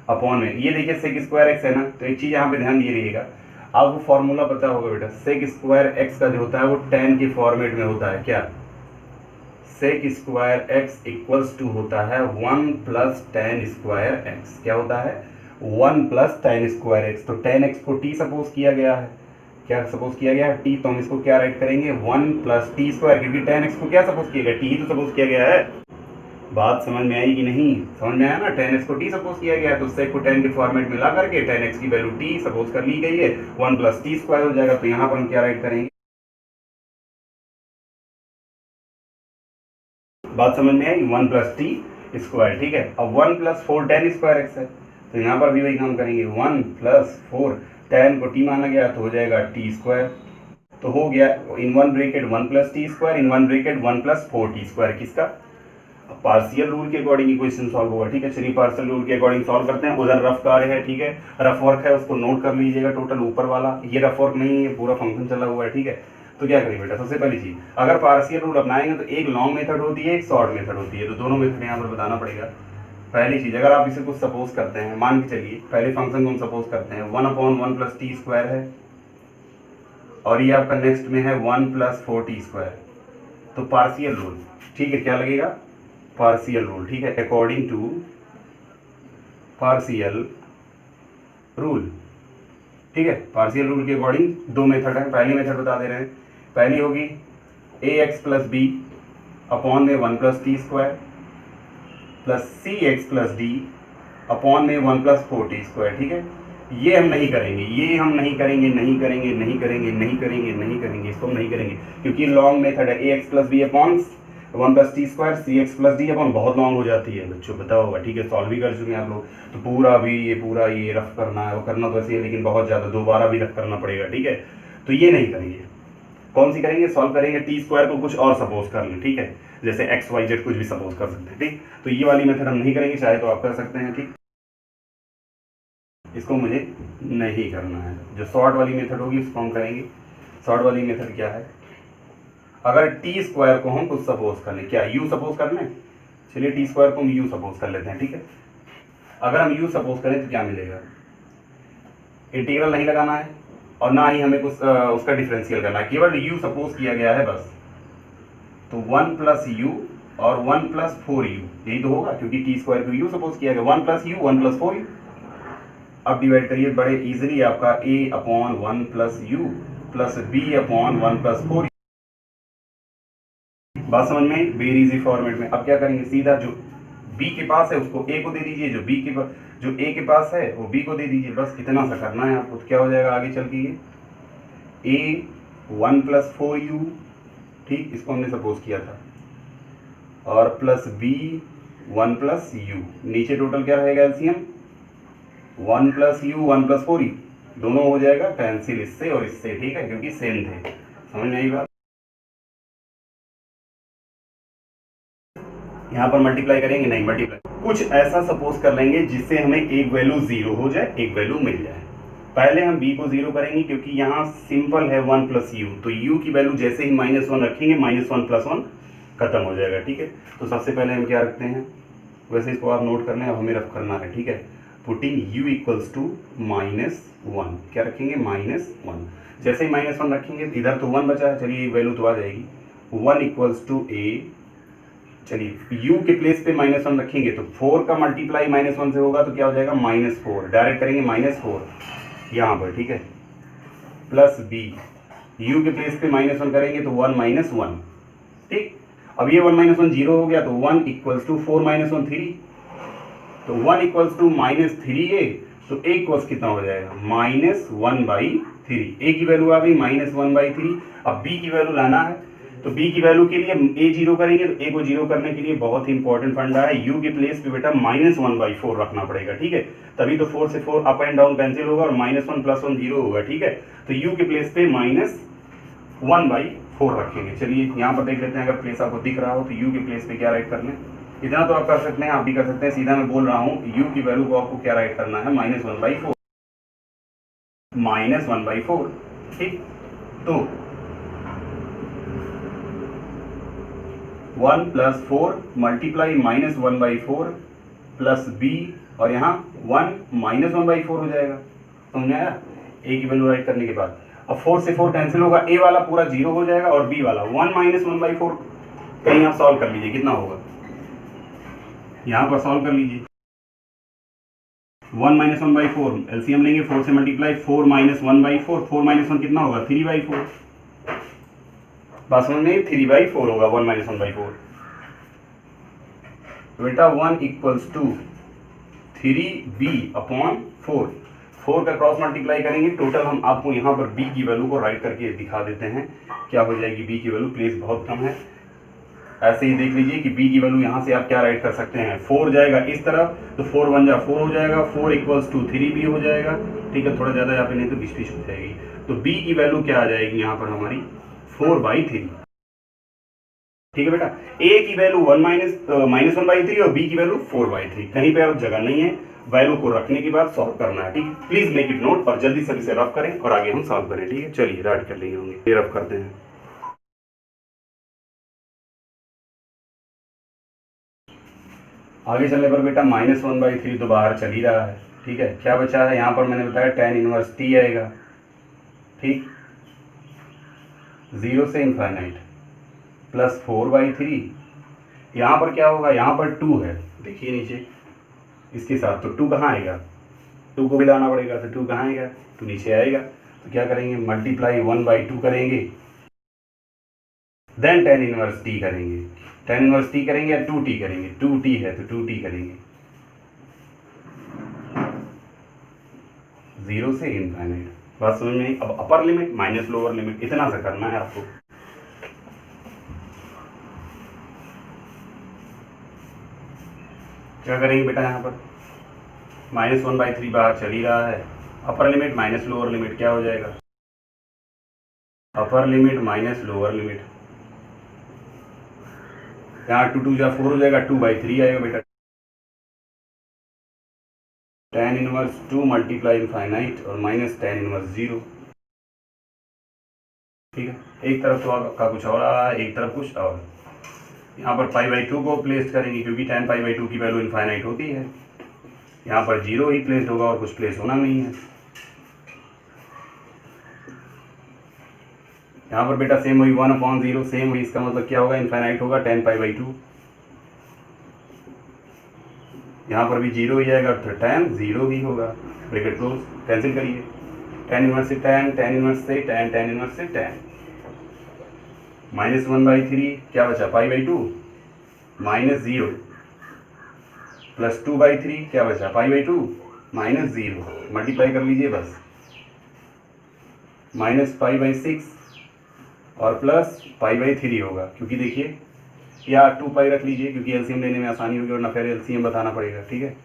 अपॉन में, ये देखिए sec स्क्वायर x है ना, तो एक चीज़ यहाँ पे ध्यान दिए रहिएगा, आपको फॉर्मूला पता होगा बेटा, sec स्क्वायर x का जो होता है वो tan के फॉर्मेट में होता है। क्या, sec square x equals to होता है 1 प्लस tan स्क्वायर x, क्या होता है 1 प्लस tan स्क्वायर x। तो tan x को t सपोज किया गया है, क्या सपोज किया गया है, t, तो हम इसको क्या राइट करेंगे 1 प्लस t स्क्वायर, क्योंकि tan x को क्या सपोज किया गया, t ही तो सपोज किया गया है। बात समझ में आई कि नहीं, समझ में आया ना, tan x को t सपोज किया गया है तो sec को tan के फॉर्मेट में ला करके tan x की वैल्यू t सपोज कर ली गई है, 1 प्लस t स्क्वायर हो जाएगा। तो यहाँ पर हम क्या राइट करेंगे, बात समझ में आई, 1 प्लस टी स्क्वायर। ठीक है, अब 1 प्लस 4 tan स्क्वायर x है, तो यहाँ पर भी वही काम करेंगे, 1 प्लस 4 tan को t माना गया तो हो जाएगा t स्क्वायर, तो हो गया इन one bracket 1 plus T square, इन one bracket 1 plus 4t square, किसका, पार्शियल रूल के अकॉर्डिंग इक्वेशन सॉल्व होगा। ठीक है, चलिए पार्शियल रूल के अकॉर्डिंग सॉल्व करते हैं। उधर रफ कार्य है, ठीक है, रफ वर्क है, उसको नोट कर लीजिएगा, टोटल ऊपर वाला, ये रफ वर्क नहीं है, पूरा फंक्शन चला हुआ है। ठीक है, तो क्या करिए बेटा, सबसे पहली चीज, अगर पार्शियल रूल अपनाएंगे तो एक लॉन्ग मेथड होती है, एक शॉर्ट मेथड होती है, तो दोनों मेथड यहाँ पर बताना पड़ेगा। पहली चीज, अगर आप इसे कुछ सपोज करते हैं, मान के चलिए पहले फंक्शन को हम सपोज करते हैं 1/1 प्लस टी स्क्वायर है, और ये आपका नेक्स्ट में है 1 प्लस 4t स्क्वायर, तो पार्शियल रूल, ठीक है, क्या लगेगा, पार्शियल रूल। ठीक है, अकॉर्डिंग टू पार्शियल रूल। ठीक है, पार्शियल रूल के अकॉर्डिंग दो मेथड है, पहली मेथड बता दे रहे हैं, पहली होगी ax प्लस बी अपॉन में 1 plus T square plus cx plus D upon में 1 प्लस 4t स्क्वायर। ठीक है, ये हम नहीं करेंगे, ये हम नहीं करेंगे, नहीं करेंगे, नहीं करेंगे, नहीं करेंगे, नहीं करेंगे, इसको हम नहीं करेंगे, क्योंकि लॉन्ग मेथड है, ax plus B upon 1 plus T square cx plus D upon, बहुत लॉन्ग हो जाती है बच्चों, बताओ होगा। ठीक है, सॉल्व भी कर चुके हैं आप लोग, तो पूरा भी ये पूरा ये रफ करना है, वो करना तो ऐसे है, लेकिन बहुत ज़्यादा दोबारा भी रफ करना पड़ेगा। ठीक है, तो ये नहीं करेंगे, कौन सी करेंगे, सॉल्व करेंगे टी स्क्वायर को कुछ और सपोज कर लें। ठीक है, जैसे एक्स वाई जेड कुछ भी सपोज कर सकते हैं। ठीक, तो ये वाली मेथड हम नहीं करेंगे, चाहे तो आप कर सकते हैं। ठीक, इसको मुझे नहीं करना है, जो शॉर्ट वाली मेथड होगी उसको हम करेंगे। शॉर्ट वाली मेथड क्या है, अगर टी स्क्वायर को हम कुछ सपोज कर लें, क्या यू सपोज कर लें, चलिए टी स्क्वायर को हम यू सपोज कर लेते हैं। ठीक है, अगर हम यू सपोज करें तो क्या मिलेगा, इंटीग्रल नहीं लगाना है और ना ही हमें कुछ उसका डिफरेंशियल करना है, केवल यू सपोज किया गया है बस, तो 1 प्लस यू और 1 प्लस 4u, यही तो होगा, क्योंकि टी स्क्वायर को यू सपोज किया गया, 1 प्लस यू 1 प्लस 4u। अब डिवाइड करिए बड़े इजीली, आपका a upon 1 plus you plus b upon 1 plus 4u, बात समझ में, वेरी इजी फॉर्मेट में। अब क्या करेंगे, सीधा जो b के पास है उसको a को दे दीजिए, जो a के पास है वो b को दे दीजिए, बस इतना सा करना है आपको। तो क्या हो जाएगा आगे चल के, a 1 प्लस 4u, ठीक, इसको हमने सपोज किया था, और प्लस b 1 प्लस u, नीचे टोटल क्या रहेगा LCM, 1 plus u 1 plus 4u, दोनों हो जाएगा कैंसिल इससे और इससे। ठीक है, क्योंकि सेम थे, समझ में आई बात। यहाँ पर मल्टीप्लाई करेंगे, नहीं मल्टीप्लाई, कुछ ऐसा सपोज कर लेंगे जिससे हमें एक वैल्यू 0 हो जाए, एक वैल्यू मिल जाए। पहले हम b को 0 करेंगे क्योंकि यहाँ सिंपल है 1 प्लस यू, तो u की वैल्यू जैसे ही -1 रखेंगे -1 + 1 खत्म हो जाएगा। ठीक है, तो सबसे पहले हम क्या रखते हैं, वैसे इसको आप नोट कर लें, अब हमें रफ करना है। ठीक है, पुटिंग u इक्वल्स टू -1, क्या रखेंगे -1। जैसे ही -1 रखेंगे इधर तो 1 बचा है, चलिए वैल्यू तो आ जाएगी 1 इक्वल्स टू a। चलिए u के प्लेस पे -1 रखेंगे तो 4 का मल्टीप्लाई -1 से होगा तो क्या हो जाएगा -4, डायरेक्ट करेंगे -4 यहाँ पर। ठीक है, प्लस b, u के प्लेस पे -1 करेंगे तो 1 -1। ठीक, अब ये 1 -1 0 हो गया तो 1 इक्वल्स टू 4 -1 3, तो 1 इक्वल्स टू -3a, तो a इक्वल्स कितना हो जाएगा -1/3। a की वैल्यू आ गई -1/3। अब b की वैल्यू लाना है, तो b की वैल्यू के लिए a 0 करेंगे, तो a को 0 करने के लिए बहुत ही इंपॉर्टेंट फंडा है, u के प्लेस पे बेटा -1/4 रखना पड़ेगा। ठीक है, तभी तो 4 से 4 अप एंड डाउन कैंसिल होगा और -1 + 1 0 होगा। ठीक है, तो u के प्लेस पे -1/4 रखेंगे। चलिए यहाँ पर देख लेते हैं, अगर प्लेस आपको दिख रहा हो तो u के प्लेस पे क्या राइट कर लें, इतना तो आप कर सकते हैं, आप भी कर सकते हैं। सीधा मैं बोल रहा हूँ u की वैल्यू को आपको क्या राइट करना है -1/4, -1/4। ठीक, तो 1 + 4 मल्टीप्लाई -1/4 प्लस b, और यहाँ 1 -1/4 हो जाएगा। समझ में आया, a की वैल्यू राइट करने के बाद। अब 4 से 4 कैंसिल होगा, a वाला पूरा 0 हो जाएगा और b वाला 1 -1/4। कहीं आप सॉल्व कर लीजिए, कितना होगा, यहाँ पर सॉल्व कर लीजिए। 1 -1/4 एलसीएम लेंगे, 4 से मल्टीप्लाई 4 - 1/4, 4 - 1 कितना होगा 3/4। बात समझ में, 3/4 होगा 1 - 1/4। बेटा 1 इक्वल्स टू 3b/4, 4 का क्रॉस मल्टीप्लाई करेंगे, टोटल हम आपको यहाँ पर b की वैल्यू को राइट करके दिखा देते हैं, क्या हो जाएगी b की वैल्यू, प्लेस बहुत कम है। ऐसे ही देख लीजिए कि b की वैल्यू यहाँ से आप क्या राइट कर सकते हैं, 4 जाएगा इस तरफ तो 4 1 जा 4 हो जाएगा, 4 इक्वल्स टू 3b हो जाएगा। ठीक है, थोड़ा ज़्यादा यहाँ पे नहीं तो 20 हो जाएगी, तो b की वैल्यू क्या आ जाएगी यहाँ पर हमारी 4/3। ठीक है बेटा, a की वैल्यू -1/3 और b की वैल्यू 4/3, कहीं पे अब जगह नहीं है, वैल्यू को रखने के बाद सॉल्व करना है। ठीक, प्लीज मेक इट नोट और जल्दी से इसे रफ करें और आगे हम सॉल्व करें। ठीक है, चलिए राइट कर लेंगे, होंगे ये रफ करते हैं। आगे चलने पर बेटा -1/3 तो बाहर चल ही रहा है। ठीक है, क्या बचा है यहाँ पर, मैंने बताया tan इनवर्स t आएगा। ठीक, 0 से इनफाइनाइट प्लस 4/3, यहाँ पर क्या होगा, यहाँ पर 2 है, देखिए नीचे इसके साथ, तो 2 कहाँ आएगा, 2 को भी लाना पड़ेगा, तो 2 कहाँ आएगा, 2 नीचे आएगा। तो क्या करेंगे, मल्टीप्लाई 1/2 करेंगे, देन tan इनवर्स t करेंगे, tan इनवर्स t करेंगे या 2t करेंगे, 2t है तो 2t करेंगे, 0 से इनफाइनाइट। बात समझ में, अब अपर लिमिट माइनस लोअर लिमिट, इतना सा करना है आपको। क्या करेंगे बेटा, यहाँ पर -1/3 बाहर चल ही रहा है, upper limit minus lower limit क्या हो जाएगा, अपर लिमिट माइनस लोअर लिमिट, यहाँ 2 2 जा 4 हो जाएगा, 2/3 आएगा बेटा। tan इनवर्स 2 मल्टीप्लाई इनफाइनाइट और माइनस tan इनवर्स 0। ठीक है, एक तरफ तो आपका कुछ और आ रहा है, एक तरफ कुछ और। यहाँ पर π/2 को प्लेस करेंगे क्योंकि tan π/2 की वैल्यू इनफाइनाइट होती है, यहाँ पर 0 ही प्लेस होगा और कुछ प्लेस होना नहीं है। यहाँ पर बेटा सेम वही 1/0, सेम वही, इसका मतलब क्या होगा, इनफाइनाइट होगा tan π/2, यहाँ पर भी 0 ही आएगा तो tan 0 ही होगा, ब्रैकेट क्लोज, कैंसिल करिए, tan इनवर्स से tan, tan इनवर्स से tan, tan इनवर्स से tan, -1/3 क्या बचा π/2 -0 प्लस 2/3 क्या बचा π/2 -0, मल्टीप्लाई कर लीजिए बस, -π/6 और प्लस π/3 होगा, क्योंकि देखिए या 2π रख लीजिए क्योंकि एलसीएम लेने में आसानी होगी, वरना फिर एलसीएम बताना पड़ेगा। ठीक है,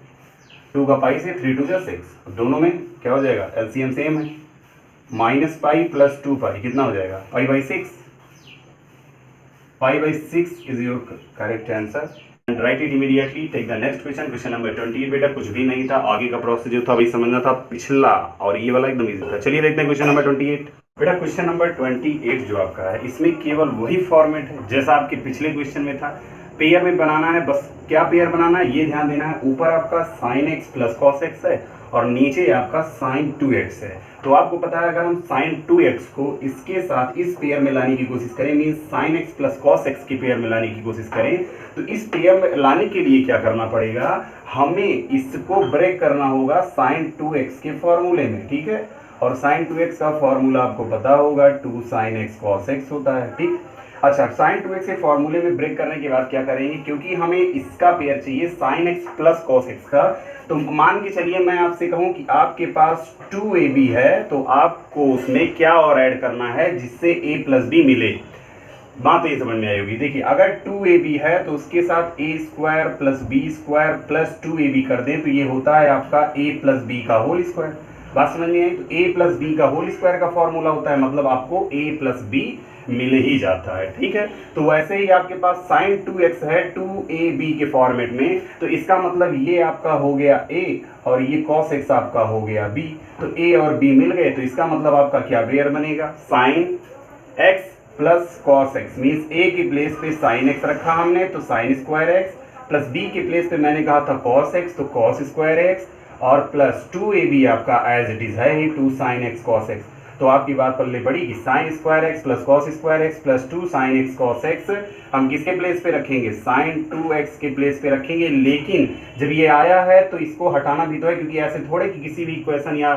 2 का पाई से 3 2 जा 6, दोनों में क्या हो जाएगा, एलसीएम सेम है, -π प्लस 2π कितना हो जाएगा π/6, π/6 is your correct answer. Write it immediately, take the next question, question number 28। बेटा कुछ भी नहीं था, आगे का प्रोसेस जो था वही समझना था, पिछला और ये वाला एकदम इजी था। चलिए देखते हैं क्वेश्चन नंबर 28। बेटा क्वेश्चन नंबर 28 जो आपका है इसमें केवल वही फॉर्मेट है जैसा आपके पिछले क्वेश्चन में था, पेयर में बनाना है। बस क्या पेयर बनाना है ये ध्यान देना है, ऊपर आपका sin x plus cos x है और नीचे आपका sin 2x है। तो आपको पता है अगर हम sin 2x को इसके साथ इस पेयर में लाने की कोशिश करें, mean sin x plus cos x की पेयर में लाने की कोशिश करें, तो इस पेयर में लाने के लिए क्या करना पड़ेगा, हमें इसको ब्रेक करना होगा sin 2x के फॉर्मूले में, ठीक है। और sin 2x का फॉर्मूला आपको पता होगा 2 sin x cos x होता है, ठीक। अच्छा, sin 2x के फॉर्मूले में ब्रेक करने के बाद क्या करेंगे, क्योंकि हमें इसका पेयर चाहिए sin x plus cos x का, तो मान के चलिए मैं आपसे कहूं कि आपके पास 2ab है, तो आपको उसमें क्या और ऐड करना है जिससे a प्लस बी मिले। बात ये समझ में आई होगी। देखिए अगर 2ab है तो उसके साथ a square plus b square plus 2ab कर दें तो ये होता है आपका a प्लस b का होल स्क्वायर। बात समझ में आई। तो a प्लस बी का होल स्क्वायर का फॉर्मूला होता है, मतलब आपको a प्लस बी मिल ही जाता है, ठीक है। तो वैसे ही आपके पास sin 2x है 2ab के फॉर्मेट में, तो इसका मतलब ये आपका हो गया a और ये cos x आपका हो गया b, तो a और b मिल गए, तो इसका मतलब आपका क्या पेयर बनेगा, sin x plus cos x, means a की प्लेस पे sin x रखा हमने तो sin square x, plus b के प्लेस पे मैंने कहा था cos x तो cos स्क्वायर x, और प्लस 2ab आपका एज इट इज है ही 2 sin x cos x। तो आपकी बात पल्ले पड़ी कि sin square x plus cos square x plus 2 sin x cos x हम किसके प्लेस पे रखेंगे, sin 2x के प्लेस पे रखेंगे। लेकिन जब ये आया है तो इसको हटाना भी तो है, क्योंकि ऐसे थोड़े कि किसी भी इक्वेशन या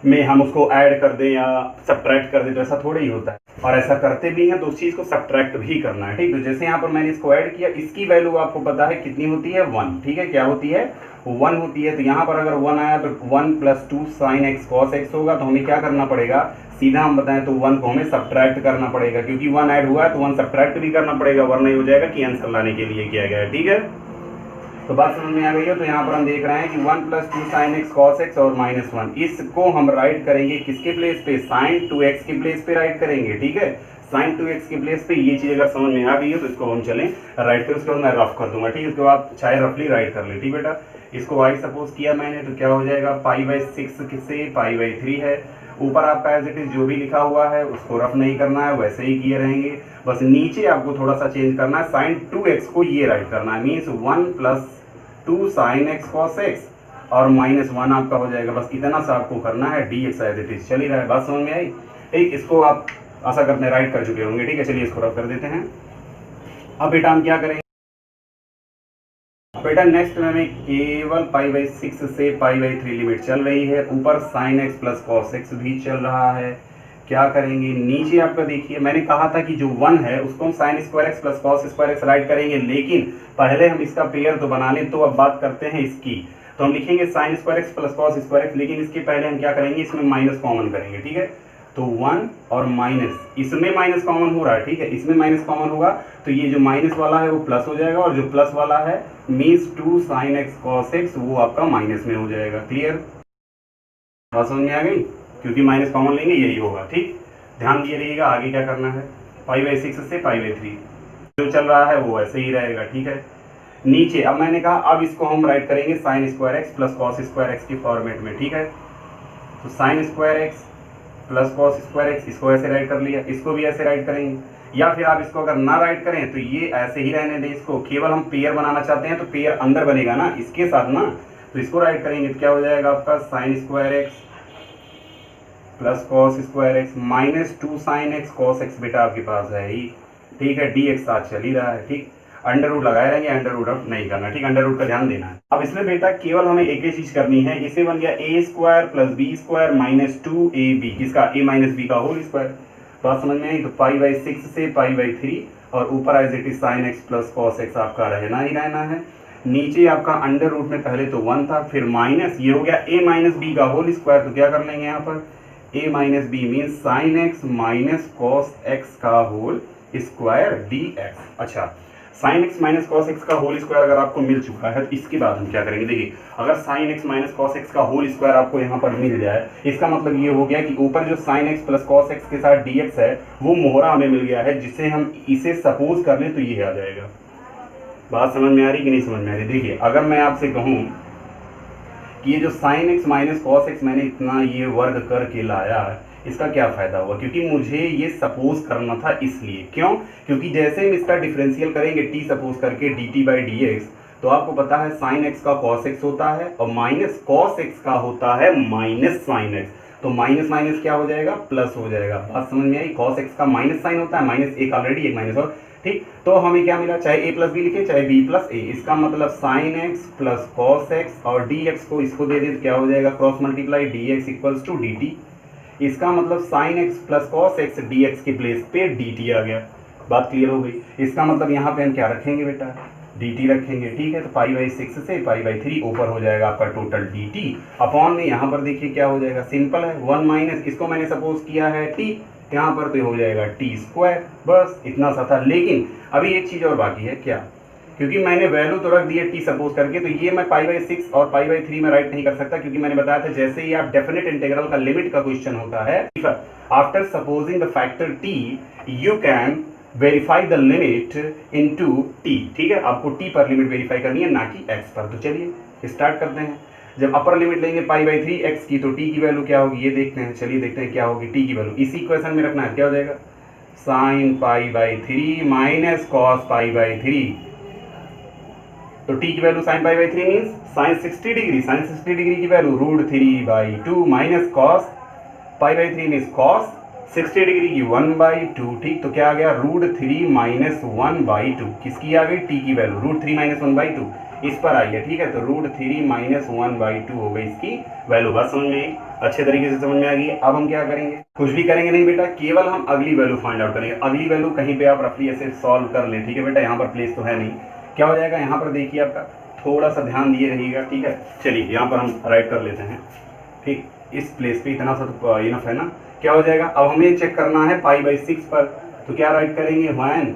में हम उसको ऐड कर दें या सब्ट्रैक्ट कर दें, तो ऐसा थोड़ा ही होता है, और ऐसा करते भी हैं तो उस चीज़ को सब्ट्रैक्ट भी करना है, ठीक। तो जैसे यहाँ पर मैंने इसको ऐड किया, इसकी वैल्यू आपको पता है कितनी होती है 1, ठीक है। क्या होती है 1 होती है। तो यहाँ पर अगर 1 आया तो 1 plus 2 sin x cos x होगा, तो हमें क्या करना पड़ेगा, सीधा हम बताएं तो 1 को हमें सब्ट्रैक्ट करना पड़ेगा, क्योंकि 1 ऐड हुआ है तो 1 सब्ट्रैक्ट भी करना पड़ेगा, वरना ये हो जाएगा कि आंसर लाने के लिए किया गया है, ठीक है। तो बात समझ में आ गई है। तो यहाँ पर हम देख रहे हैं कि 1 plus 2 sin x cos x और -1, इसको हम राइट करेंगे किसके प्लेस पे, sin 2x के प्लेस पे राइट करेंगे, ठीक है। sin 2x के प्लेस पे ये चीज़ अगर समझ में आ गई है तो इसको हम चलें राइट पे, उसके बाद मैं रफ कर दूंगा, ठीक है। इसको आप चाहे रफली राइट कर ले, ठीक बेटा। इसको y सपोज किया मैंने तो क्या हो जाएगा, π/6 से π/3 है। ऊपर आपका एज इट इज जो भी लिखा हुआ है उसको रफ नहीं करना है, वैसे ही किए रहेंगे। बस नीचे आपको थोड़ा सा चेंज करना है, sin 2x को ये राइट करना है, means 1 plus 2 sin x cos x और -1 आपका हो जाएगा। बस इतना सा आपको करना है, dx एज इट इज चल ही रहा है। बात समझ में आई, ठीक। इसको आप आशा करते हैं राइट कर चुके होंगे, ठीक है। चलिए इसको रफ कर देते हैं। अब बेटा हम क्या करेंगे, बेटा नेक्स्ट में हमें केवल π/6 से π/3 लिमिट चल रही है, ऊपर sin x plus cos x भी चल रहा है। क्या करेंगे, नीचे आपका देखिए मैंने कहा था कि जो 1 है उसको हम sin square x plus cos square x right करेंगे, लेकिन पहले हम इसका पेयर तो बना लें। तो अब बात करते हैं इसकी, तो हम लिखेंगे sin square x plus cos square x, लेकिन इसके पहले हम क्या करेंगे, इसमें माइनस कॉमन करेंगे, ठीक है। तो 1 और माइनस, इसमें माइनस कॉमन हो रहा है, ठीक है। इसमें माइनस कॉमन होगा तो ये जो माइनस वाला है वो प्लस हो जाएगा, और जो प्लस वाला है means 2 sin x cos x वो आपका माइनस में हो जाएगा। क्लियर, बात समझ में आ गई, क्योंकि माइनस कॉमन लेंगे यही होगा, ठीक। ध्यान दिए रहिएगा। आगे क्या करना है, π/6 से π/3 जो चल रहा है वो ऐसे ही रहेगा, ठीक है। नीचे अब मैंने कहा अब इसको हम राइट करेंगे sin square x plus cos square x के फॉर्मेट में, ठीक है। तो sin square x plus cos square x, इसको ऐसे राइट कर लिया, इसको भी ऐसे राइट करेंगे, या फिर आप इसको अगर ना राइट करें तो ये ऐसे ही रहने दें। इसको केवल हम पेयर बनाना चाहते हैं तो पेयर अंदर बनेगा ना इसके साथ ना, तो इसको राइट करेंगे तो क्या हो जाएगा आपका sin square x plus cos square x minus 2 sin x cos x बेटा आपके पास है ही, ठीक है। dx साथ चल ही रहा है, ठीक। अंडर रूट लगाए रहेंगे, अंडर रूट अब नहीं करना, ठीक। अंडर रूट का ध्यान देना है। अब इसमें बेटा केवल हमें एक ही चीज करनी है, इसे बन गया a square plus b square minus 2ab, इसका a माइनस b का होल स्क्वायर। बात समझ में आई। तो π/6 से π/3 और ऊपर as it is sin x plus cos x आपका रहना ही रहना है। नीचे आपका अंडर रूट में पहले तो 1 था, फिर माइनस, ये हो गया a माइनस b का होल स्क्वायर। तो क्या कर लेंगे यहाँ पर, a minus B means sin x minus cos x का होल स्क्वायर dx। अच्छा, sin x minus cos x का होल स्क्वायर अगर आपको मिल चुका है तो इसके बाद हम क्या करेंगे, देखिए अगर sin x minus cos x का होल स्क्वायर आपको यहाँ पर मिल जाए, इसका मतलब ये हो गया कि ऊपर जो sin x plus cos x के साथ dx है वो मोहरा हमें मिल गया है, जिसे हम इसे सपोज कर लें तो ये आ जाएगा। बात समझ में आ रही कि नहीं समझ में आ रही? देखिए अगर मैं आपसे कहूँ कि ये जो sine x minus cos x मैंने इतना ये वर्ग करके लाया, इसका क्या फ़ायदा हुआ? क्योंकि मुझे ये सपोज करना था, इसलिए। क्यों? क्योंकि जैसे हम इसका डिफरेंशियल करेंगे टी सपोज करके D T by D x, तो आपको पता है साइन एक्स का कॉस एक्स होता है और माइनस कॉस एक्स का होता है माइनस साइन एक्स। तो माइनस माइनस क्या हो जाएगा? प्लस हो जाएगा। बात समझ में आई? कॉस एक्स का माइनस साइन होता है, माइनस एक ऑलरेडी, एक माइनस और, ठीक। तो हमें क्या मिला? चाहे ए प्लस बी लिखे चाहे बी प्लस ए, इसका मतलब sine x plus cos x और डी एक्स को इसको दे दे तो क्या हो जाएगा? Cross multiply D x equals to D T. इसका मतलब sine x plus cos x D x के प्लेस पे डी टी आ गया। बात क्लियर हो गई? इसका मतलब यहाँ पे हम क्या रखेंगे बेटा? डी टी रखेंगे, ठीक है। तो पाई बाई 6 से पाई बाई 3 ऊपर हो जाएगा आपका टोटल डी टी अपॉन में यहाँ पर देखिए क्या हो जाएगा? सिंपल है, 1 माइनस इसको मैंने सपोज किया है टी, यहाँ पर तो हो जाएगा टी स्क्वायर। बस इतना सा था। लेकिन अभी एक चीज़ और बाकी है, क्या? क्योंकि मैंने वैल्यू तो रख दी है टी सपोज करके, तो ये मैं पाई बाई 6 और पाई बाई 3 में राइट नहीं कर सकता, क्योंकि मैंने बताया था जैसे ही आप डेफिनेट इंटीग्रल का लिमिट का क्वेश्चन होता है, after supposing the factor T U can verify the limit into T. ठीक है, आपको टी पर लिमिट वेरीफाई करनी है, ना कि एक्स पर। तो चलिए स्टार्ट करते हैं। जब अपर लिमिट लेंगे पाई बाई 3 एक्स की, तो टी की वैल्यू क्या होगी ये देखते हैं। चलिए देखते हैं क्या होगी टी की वैल्यू। इसी इक्वेशन में रखना है, क्या हो जाएगा? Sine pi by 3 minus cos pi by 3। तो टी की value sine pi by 3 means sine 60 degree. Sine 60 degree की value √3/2 minus cos pi by 3 means cos 60 degree की 1/2। ठीक, तो क्या आ गया? √3 माइनस 1/2। किसकी आ गई? टी की वैल्यू √3 माइनस 1/2 इस पर आई है। ठीक है, तो √3 माइनस 1/2 हो गई इसकी वैल्यू। बात समझ में आई? अच्छे तरीके से समझ में आ गई। अब हम क्या करेंगे? कुछ भी करेंगे नहीं बेटा, केवल हम अगली वैल्यू फाइंड आउट करेंगे। अगली वैल्यू कहीं पे आप रफली ऐसे सॉल्व कर लें। ठीक है बेटा, यहाँ पर प्लेस तो है नहीं। क्या हो जाएगा यहाँ पर? देखिए आपका थोड़ा सा ध्यान दिए रहिएगा। ठीक है, चलिए यहाँ पर हम राइट कर लेते हैं। ठीक, इस प्लेस पे इतना सा तो इनफ है ना। क्या हो जाएगा? अब हमें चेक करना है पाई बाई 6 पर, तो क्या राइट करेंगे? When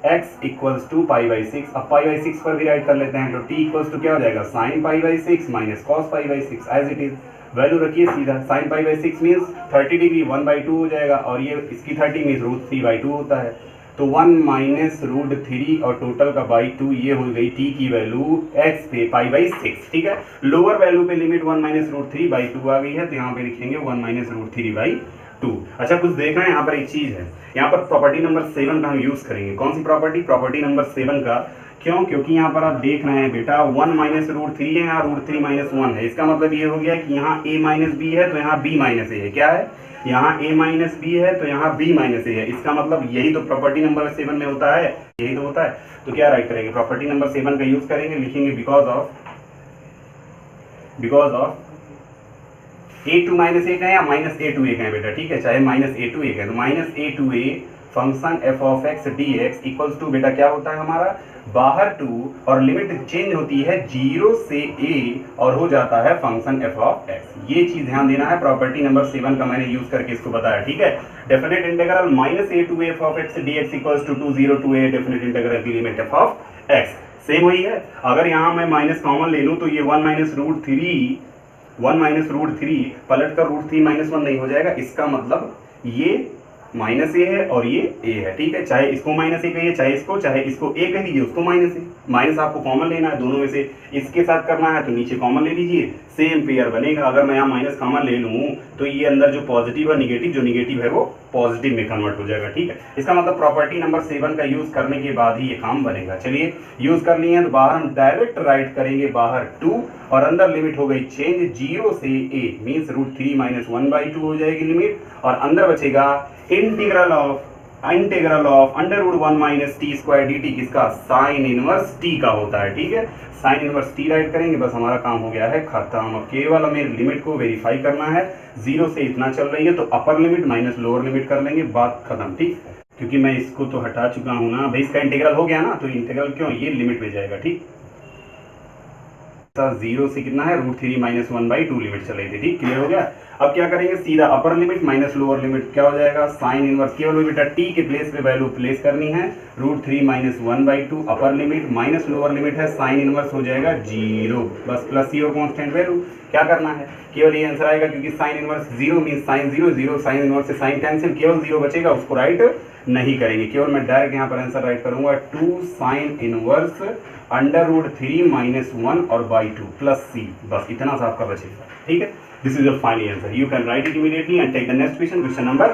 x equals to pi by 6। अब पाई बाई 6 पर भी राइट कर लेते हैं, तो t इक्वल्स टू क्या हो जाएगा? Sine pi by 6 minus cos pi by 6 as it is. Value रखिए सीधा, sine pi by 6 means 30 degree 1/2 हो जाएगा, और ये इसकी 30 मीन्स √3/2 होता है। तो 1 माइनस √3 और टोटल का बाई 2, ये हो गई टी की वैल्यू x पे पाई बाई 6। ठीक है, लोअर वैल्यू पे लिमिट 1 माइनस √3/2 आ गई है, तो यहाँ पे लिखेंगे 1 माइनस √3/2। अच्छा, कुछ देख रहे हैं यहाँ पर? एक चीज है, यहाँ पर प्रॉपर्टी नंबर 7 का हम यूज करेंगे। कौन सी प्रॉपर्टी? प्रॉपर्टी नंबर 7 का। क्यों? क्योंकि यहाँ पर आप देख रहे हैं बेटा 1 माइनस √3 है, यहाँ √3 माइनस 1 है। इसका मतलब ये हो गया कि यहाँ a माइनस बी है, तो यहाँ b माइनस ए है। क्या है? यहाँ a माइनस बी है, तो यहाँ b माइनस ए है। इसका मतलब यही तो प्रॉपर्टी नंबर 7 में होता है, यही तो होता है। तो क्या राइट करेंगे? प्रॉपर्टी नंबर 7 का यूज करेंगे, लिखेंगे बिकॉज ऑफ a2 माइनस एक है या माइनस a2 एक है बेटा। ठीक है, चाहे माइनस a2 एक है, तो minus a2a function f of x dx equals to बेटा क्या होता है हमारा? बाहर 2 और लिमिट चेंज होती है 0 से a और हो जाता है फंक्शन f ऑफ x। ये चीज ध्यान देना है। प्रॉपर्टी नंबर 7 का मैंने यूज करके इसको बताया। ठीक है, definite integral minus a to a f of x dx equals to 0 to a definite integral की limit f of x same वही है। अगर यहाँ मैं माइनस कॉमन ले लूँ तो ये 1 माइनस √3 पलट कर √3 माइनस 1 नहीं हो जाएगा। इसका मतलब ये माइनस ए है और ये ए है। ठीक है, चाहे इसको माइनस ए कहिए, चाहे इसको ए कह दीजिए, उसको माइनस ए। माइनस आपको कॉमन लेना है, दोनों में से इसके साथ करना है तो नीचे कॉमन ले लीजिए, सेम पेयर बनेगा। अगर मैं यहाँ माइनस कॉमन ले लूँ तो ये अंदर जो पॉजिटिव है निगेटिव, जो निगेटिव है वो पॉजिटिव में कन्वर्ट हो जाएगा। ठीक है, इसका मतलब प्रॉपर्टी नंबर 7 का यूज करने के बाद ही ये काम बनेगा। चलिए यूज कर लिए हैं, तो बाहर हम डायरेक्ट राइट करेंगे, बाहर 2 और अंदर लिमिट हो गई चेंज 0 से a मीन्स √3 माइनस 1/2 हो जाएगी लिमिट, और अंदर बचेगा integral of √1 minus T square D T, किसका? साइन इनवर्स टी का होता है। ठीक है, साइन इनवर्स टी राइट करेंगे, बस हमारा काम हो गया है खत्म। अब केवल हमें लिमिट को वेरीफाई करना है, 0 से इतना चल रही है तो अपर लिमिट माइनस लोअर लिमिट कर लेंगे, बात खत्म। ठीक, क्योंकि मैं इसको तो हटा चुका हूँ ना भाई, इसका इंटीग्रल हो गया ना, तो इंटीग्रल क्यों? ये लिमिट में जाएगा। ठीक, 0 से कितना है? √3 माइनस 1/2 लिमिट चल रही थी। ठीक, क्लियर हो गया। अब क्या करेंगे, सीधा अपर लिमिट माइनस लोअर लिमिट क्या हो जाएगा, साइन इनवर्स, केवल बेटा टी के प्लेस पे वैल्यू प्लेस करनी है, √3 माइनस 1/2 अपर लिमिट माइनस लोअर लिमिट है, साइन इनवर्स हो जाएगा 0, बस प्लस सी और कॉन्स्टेंट वैल्यू। क्या करना है, केवल ये आंसर आएगा क्योंकि sine inverse 0 mean sine 0 0, sine inverse से साइन कैंसिल, केवल 0 बचेगा, उसको राइट नहीं करेंगे, केवल मैं डायरेक्ट यहाँ पर आंसर राइट करूंगा 2 साइन इनवर्स √3 माइनस 1 और बाई 2 प्लस सी, बस इतना सा आपका बचेगा। ठीक है, this is your final answer, you can write it immediately and take the next question, question number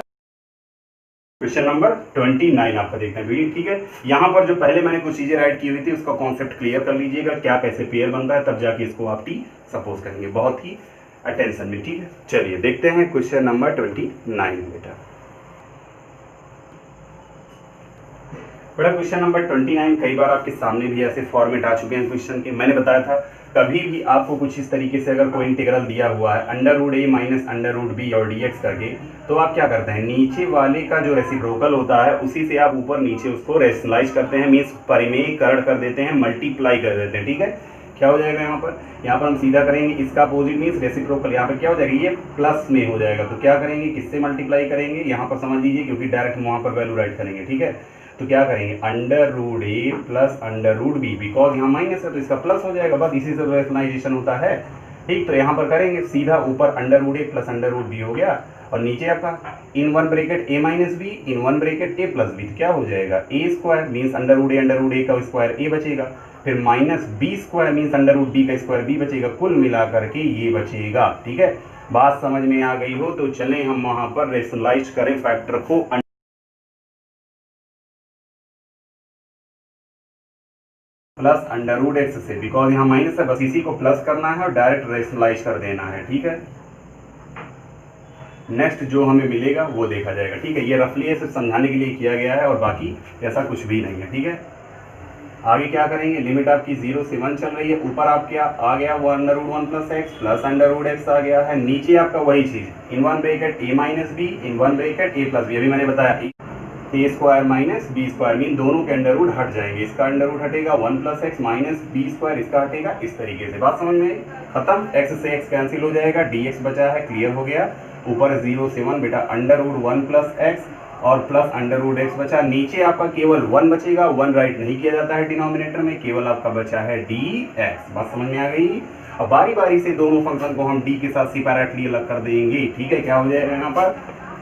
29 आपका देखना है वीडियो। ठीक है, यहाँ पर जो पहले मैंने कुछ चीजें राइट की हुई थी उसका कॉन्सेप्ट क्लियर कर लीजिएगा, क्या कैसे पेयर बनता है, तब जाके इसको आप टी सपोज करेंगे, बहुत ही अटेंशन में। ठीक है, चलिए देखते हैं क्वेश्चन नंबर 29 बेटा क्वेश्चन नंबर 29 कई बार आपके सामने भी ऐसे फॉर्मेट आ चुके हैं क्वेश्चन के। मैंने बताया था कभी भी आपको कुछ इस तरीके से अगर कोई इंटीग्रल दिया हुआ है √a माइनस √b और dx करके, तो आप क्या करते हैं, नीचे वाले का जो रेसिप्रोकल होता है उसी से आप ऊपर नीचे उसको रेशनलाइज करते हैं, मीन्स परिमेयीकरण कर देते हैं, मल्टीप्लाई कर देते हैं। ठीक है, क्या हो जाएगा यहाँ पर हम सीधा करेंगे, इसका अपोजिट मीन्स रेसिप्रोकल, यहाँ पर क्या हो जाएगा, ये प्लस में हो जाएगा, तो क्या करेंगे, किससे मल्टीप्लाई करेंगे, यहाँ पर समझ लीजिए क्योंकि डायरेक्ट वहाँ पर वैल्यू राइट करेंगे। ठीक है, तो क्या करेंगे, √a प्लस √b, बिकॉज यहाँ माइनस है तो इसका प्लस हो जाएगा, बस इसी से रेशनलाइजेशन होता है। ठीक, तो यहाँ पर करेंगे सीधा ऊपर √a प्लस √b हो गया, और नीचे आपका in one bracket a minus B in one bracket a plus B, तो क्या हो जाएगा, a स्क्वायर मीन्स √a का स्क्वायर a बचेगा, फिर minus b square means √b का स्क्वायर b बचेगा, कुल मिला करके ये बचेगा। ठीक है, बात समझ में आ गई हो तो चलें हम वहाँ पर रेशनलाइज करें फैक्टर को प्लस √x से, बिकॉज यहाँ माइनस है, बस इसी को प्लस करना है और डायरेक्ट रेशनलाइज कर देना है। ठीक है, नेक्स्ट जो हमें मिलेगा वो देखा जाएगा। ठीक है, ये रफली ऐसे समझाने के लिए किया गया है और बाकी ऐसा कुछ भी नहीं है। ठीक है, आगे क्या करेंगे, लिमिट आपकी 0 से 1 चल रही है, ऊपर आप क्या आ गया वो √1 प्लस x प्लस √x आ गया है, नीचे आपका वही चीज in one bracket a minus B in one bracket a plus B, अभी मैंने बताया a square minus b square, mean दोनों के अंडर रूट हट जाएंगे, इसका अंडर रूट हटेगा 1 plus x minus b square, इसका हटेगा, इस तरीके से बात समझ में खत्म। x से x कैंसिल हो जाएगा, dx बचा है, क्लियर हो गया, ऊपर 0 से 1 बेटा √1 प्लस x और प्लस √x बचा, नीचे आपका केवल 1 बचेगा, 1 राइट नहीं किया जाता है डिनोमिनेटर में, केवल आपका बचा है dx, बात समझ में आ गई। अब बारी बारी से दोनों फंक्शन को हम d के साथ सेपरेटली अलग कर देंगे। ठीक है, क्या हो जाएगा यहाँ पर,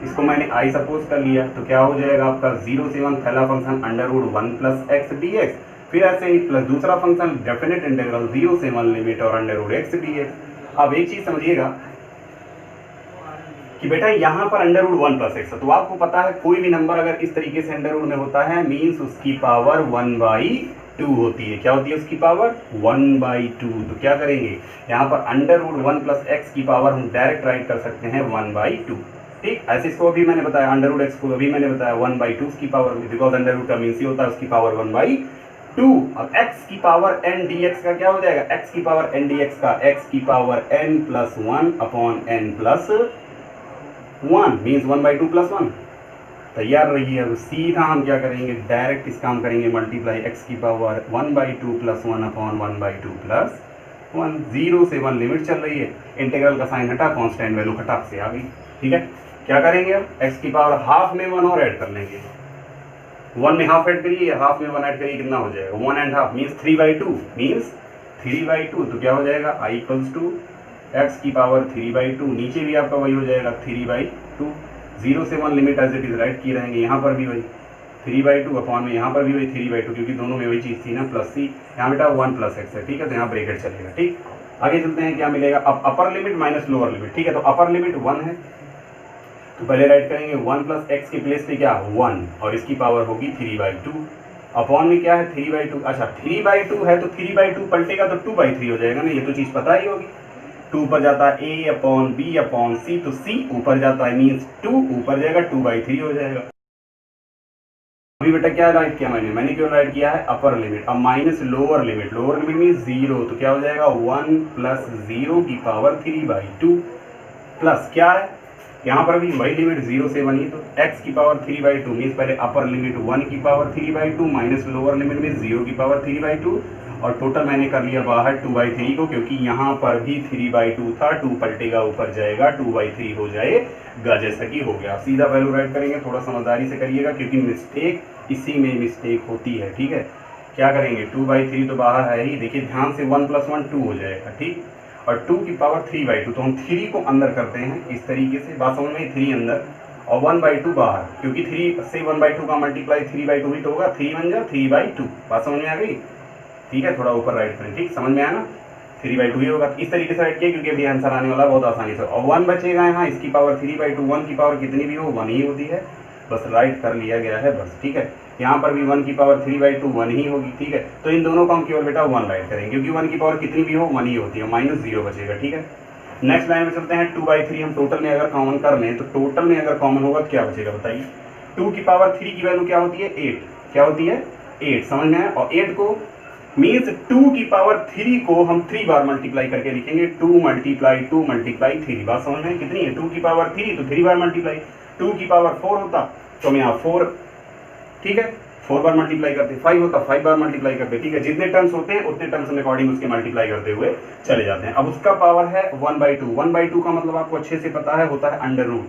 इसको मैंने i सपोज कर लिया, तो क्या हो जाएगा आपका 0 से 1 पहला फंक्शन √1 प्लस x dx, फिर ऐसे ही प्लस दूसरा फंक्शन डेफिनेट इंटीग्रल 0 से 1 लिमिट और √x dx। अब एक चीज समझिएगा कि बेटा यहाँ पर √1 प्लस x है, तो आपको पता है कोई भी नंबर अगर इस तरीके से अंडर रूट में होता है मीन्स उसकी पावर 1/2 होती है। क्या होती है उसकी पावर 1/2, तो क्या करेंगे यहाँ पर √1 प्लस x की पावर हम डायरेक्ट राइट कर सकते हैं 1/2। ठीक, ऐसे इसको अभी मैंने बताया √x को अभी मैंने बताया 1/2 की पावर में, बिकॉज अंडर रूट का मीन्स ही होता है उसकी पावर 1/2। अब x की पावर n dx का क्या हो जाएगा, x की पावर n dx का x की power n plus 1 upon n plus 1 means 1/2 plus 1। तैयार रहिए, अब सीधा हम क्या करेंगे, डायरेक्ट इस काम करेंगे मल्टीप्लाई x की पावर 1/2 प्लस 1 अपॉन 1/2 प्लस 1, 0 से 1 लिमिट चल रही है, इंटीग्रल का साइन हटा, कांस्टेंट वैल्यू खटाक से आ गई। ठीक है, क्या करेंगे अब x की पावर हाफ में 1 और ऐड कर लेंगे, 1 में हाफ ऐड करिए, हाफ में 1 ऐड करिए, कितना हो जाएगा 1 एंड हाफ मीन्स 3/2 मीन्स 3/2, तो क्या हो जाएगा i इक्वल्स टू x की पावर 3/2, नीचे भी आपका वही हो जाएगा 3/2, 0 से 1 limit as it is right की रहेंगे, यहाँ पर भी वही 3/2 अपॉन में यहाँ पर भी वही 3/2, क्योंकि दोनों में वही चीज़ थी ना, प्लस सी, यहाँ बेटा 1 प्लस x है। ठीक है, तो यहाँ ब्रेकेट चलेगा। ठीक, आगे चलते हैं, क्या मिलेगा, अब अपर लिमिट माइनस लोअर लिमिट। ठीक है, तो अपर लिमिट 1 है, तो पहले राइट करेंगे 1 प्लस x के प्लेस पे क्या 1 और इसकी पावर होगी 3/2, अपॉन में क्या है 3/2, अच्छा 3/2 है तो 3/2 पलटेगा तो 2/3 हो जाएगा ना, ये तो चीज़ पता ही होगी। 2 ऊपर जाता है a upon b upon c, तो c ऊपर जाता है मीन्स 2 ऊपर जाएगा, 2/3 हो जाएगा। अभी बेटा क्या राइट किया मैंने क्यों राइट किया है अपर लिमिट, अब माइनस लोअर लिमिट मीन्स 0, तो क्या हो जाएगा 1 प्लस 0 की पावर 3/2 प्लस क्या है यहाँ पर भी वही लिमिट 0 से 1 ही, तो x की पावर 3/2 मीन्स पहले अपर लिमिट 1 की पावर 3/2 माइनस लोअर लिमिट में 0 की पावर 3/2, और टोटल मैंने कर लिया बाहर 2/3 को, क्योंकि यहाँ पर भी 3/2 था, 2 पलटेगा ऊपर जाएगा, 2/3 हो जाएगा, जैसा कि हो गया। सीधा वैल्यू राइट करेंगे, थोड़ा समझदारी से करिएगा क्योंकि मिस्टेक इसी में मिस्टेक होती है, ठीक है। क्या करेंगे, 2/3 तो बाहर है ही, देखिए ध्यान से 1 + 1 2 हो जाएगा, ठीक। और 2 की पावर 3/2, तो हम 3 को अंदर करते हैं इस तरीके से, बात समझ में, 3 अंदर और 1/2 बाहर, क्योंकि 3 से 1/2 का मल्टीप्लाई 3/2 ही तो होगा, 3 बन जा 3/2, बात समझ में आ गई, ठीक है। थोड़ा ऊपर राइट करें, ठीक, समझ में आया ना, 3/2 ही होगा। इस तरीके से राइट किया क्योंकि अभी आंसर आने वाला बहुत आसानी से। और 1 बचेगा यहाँ, इसकी पावर 3/2, 1 की पावर कितनी भी हो 1 ही होती है, बस राइट कर लिया गया है बस, ठीक है। यहाँ पर भी 1 की पावर 3/2 1 ही होगी, ठीक है। तो इन दोनों को हम केवल बेटा 1 राइट करेंगे, क्योंकि 1 की पावर कितनी भी हो 1 ही होती है, -0 बचेगा, ठीक है। नेक्स्ट लाइन में चलते हैं, 2/3 हम टोटल में अगर कॉमन कर लें तो टोटल में अगर कॉमन होगा तो क्या बचेगा बताइए। 2 की पावर 3 की वैल्यू क्या होती है 8, क्या होती है 8, समझ में आया। और 8 को मीन्स 2 की पावर 3 को हम 3 बार मल्टीप्लाई करके लिखेंगे, 2 × 3, बात समझ में कितनी है, 2 की पावर 3 तो 3 बार मल्टीप्लाई, 2 की पावर 4 होता तो हम यहाँ 4, ठीक है, 4 बार मल्टीप्लाई करते, 5 होता 5 बार मल्टीप्लाई करते, ठीक है। जितने टर्म्स होते हैं उतने टर्म्स में अकॉर्डिंग उसके मल्टीप्लाई करते हुए चले जाते हैं। अब उसका पावर है 1/2, 1/2 का मतलब आपको अच्छे से पता है होता है अंडर रूट,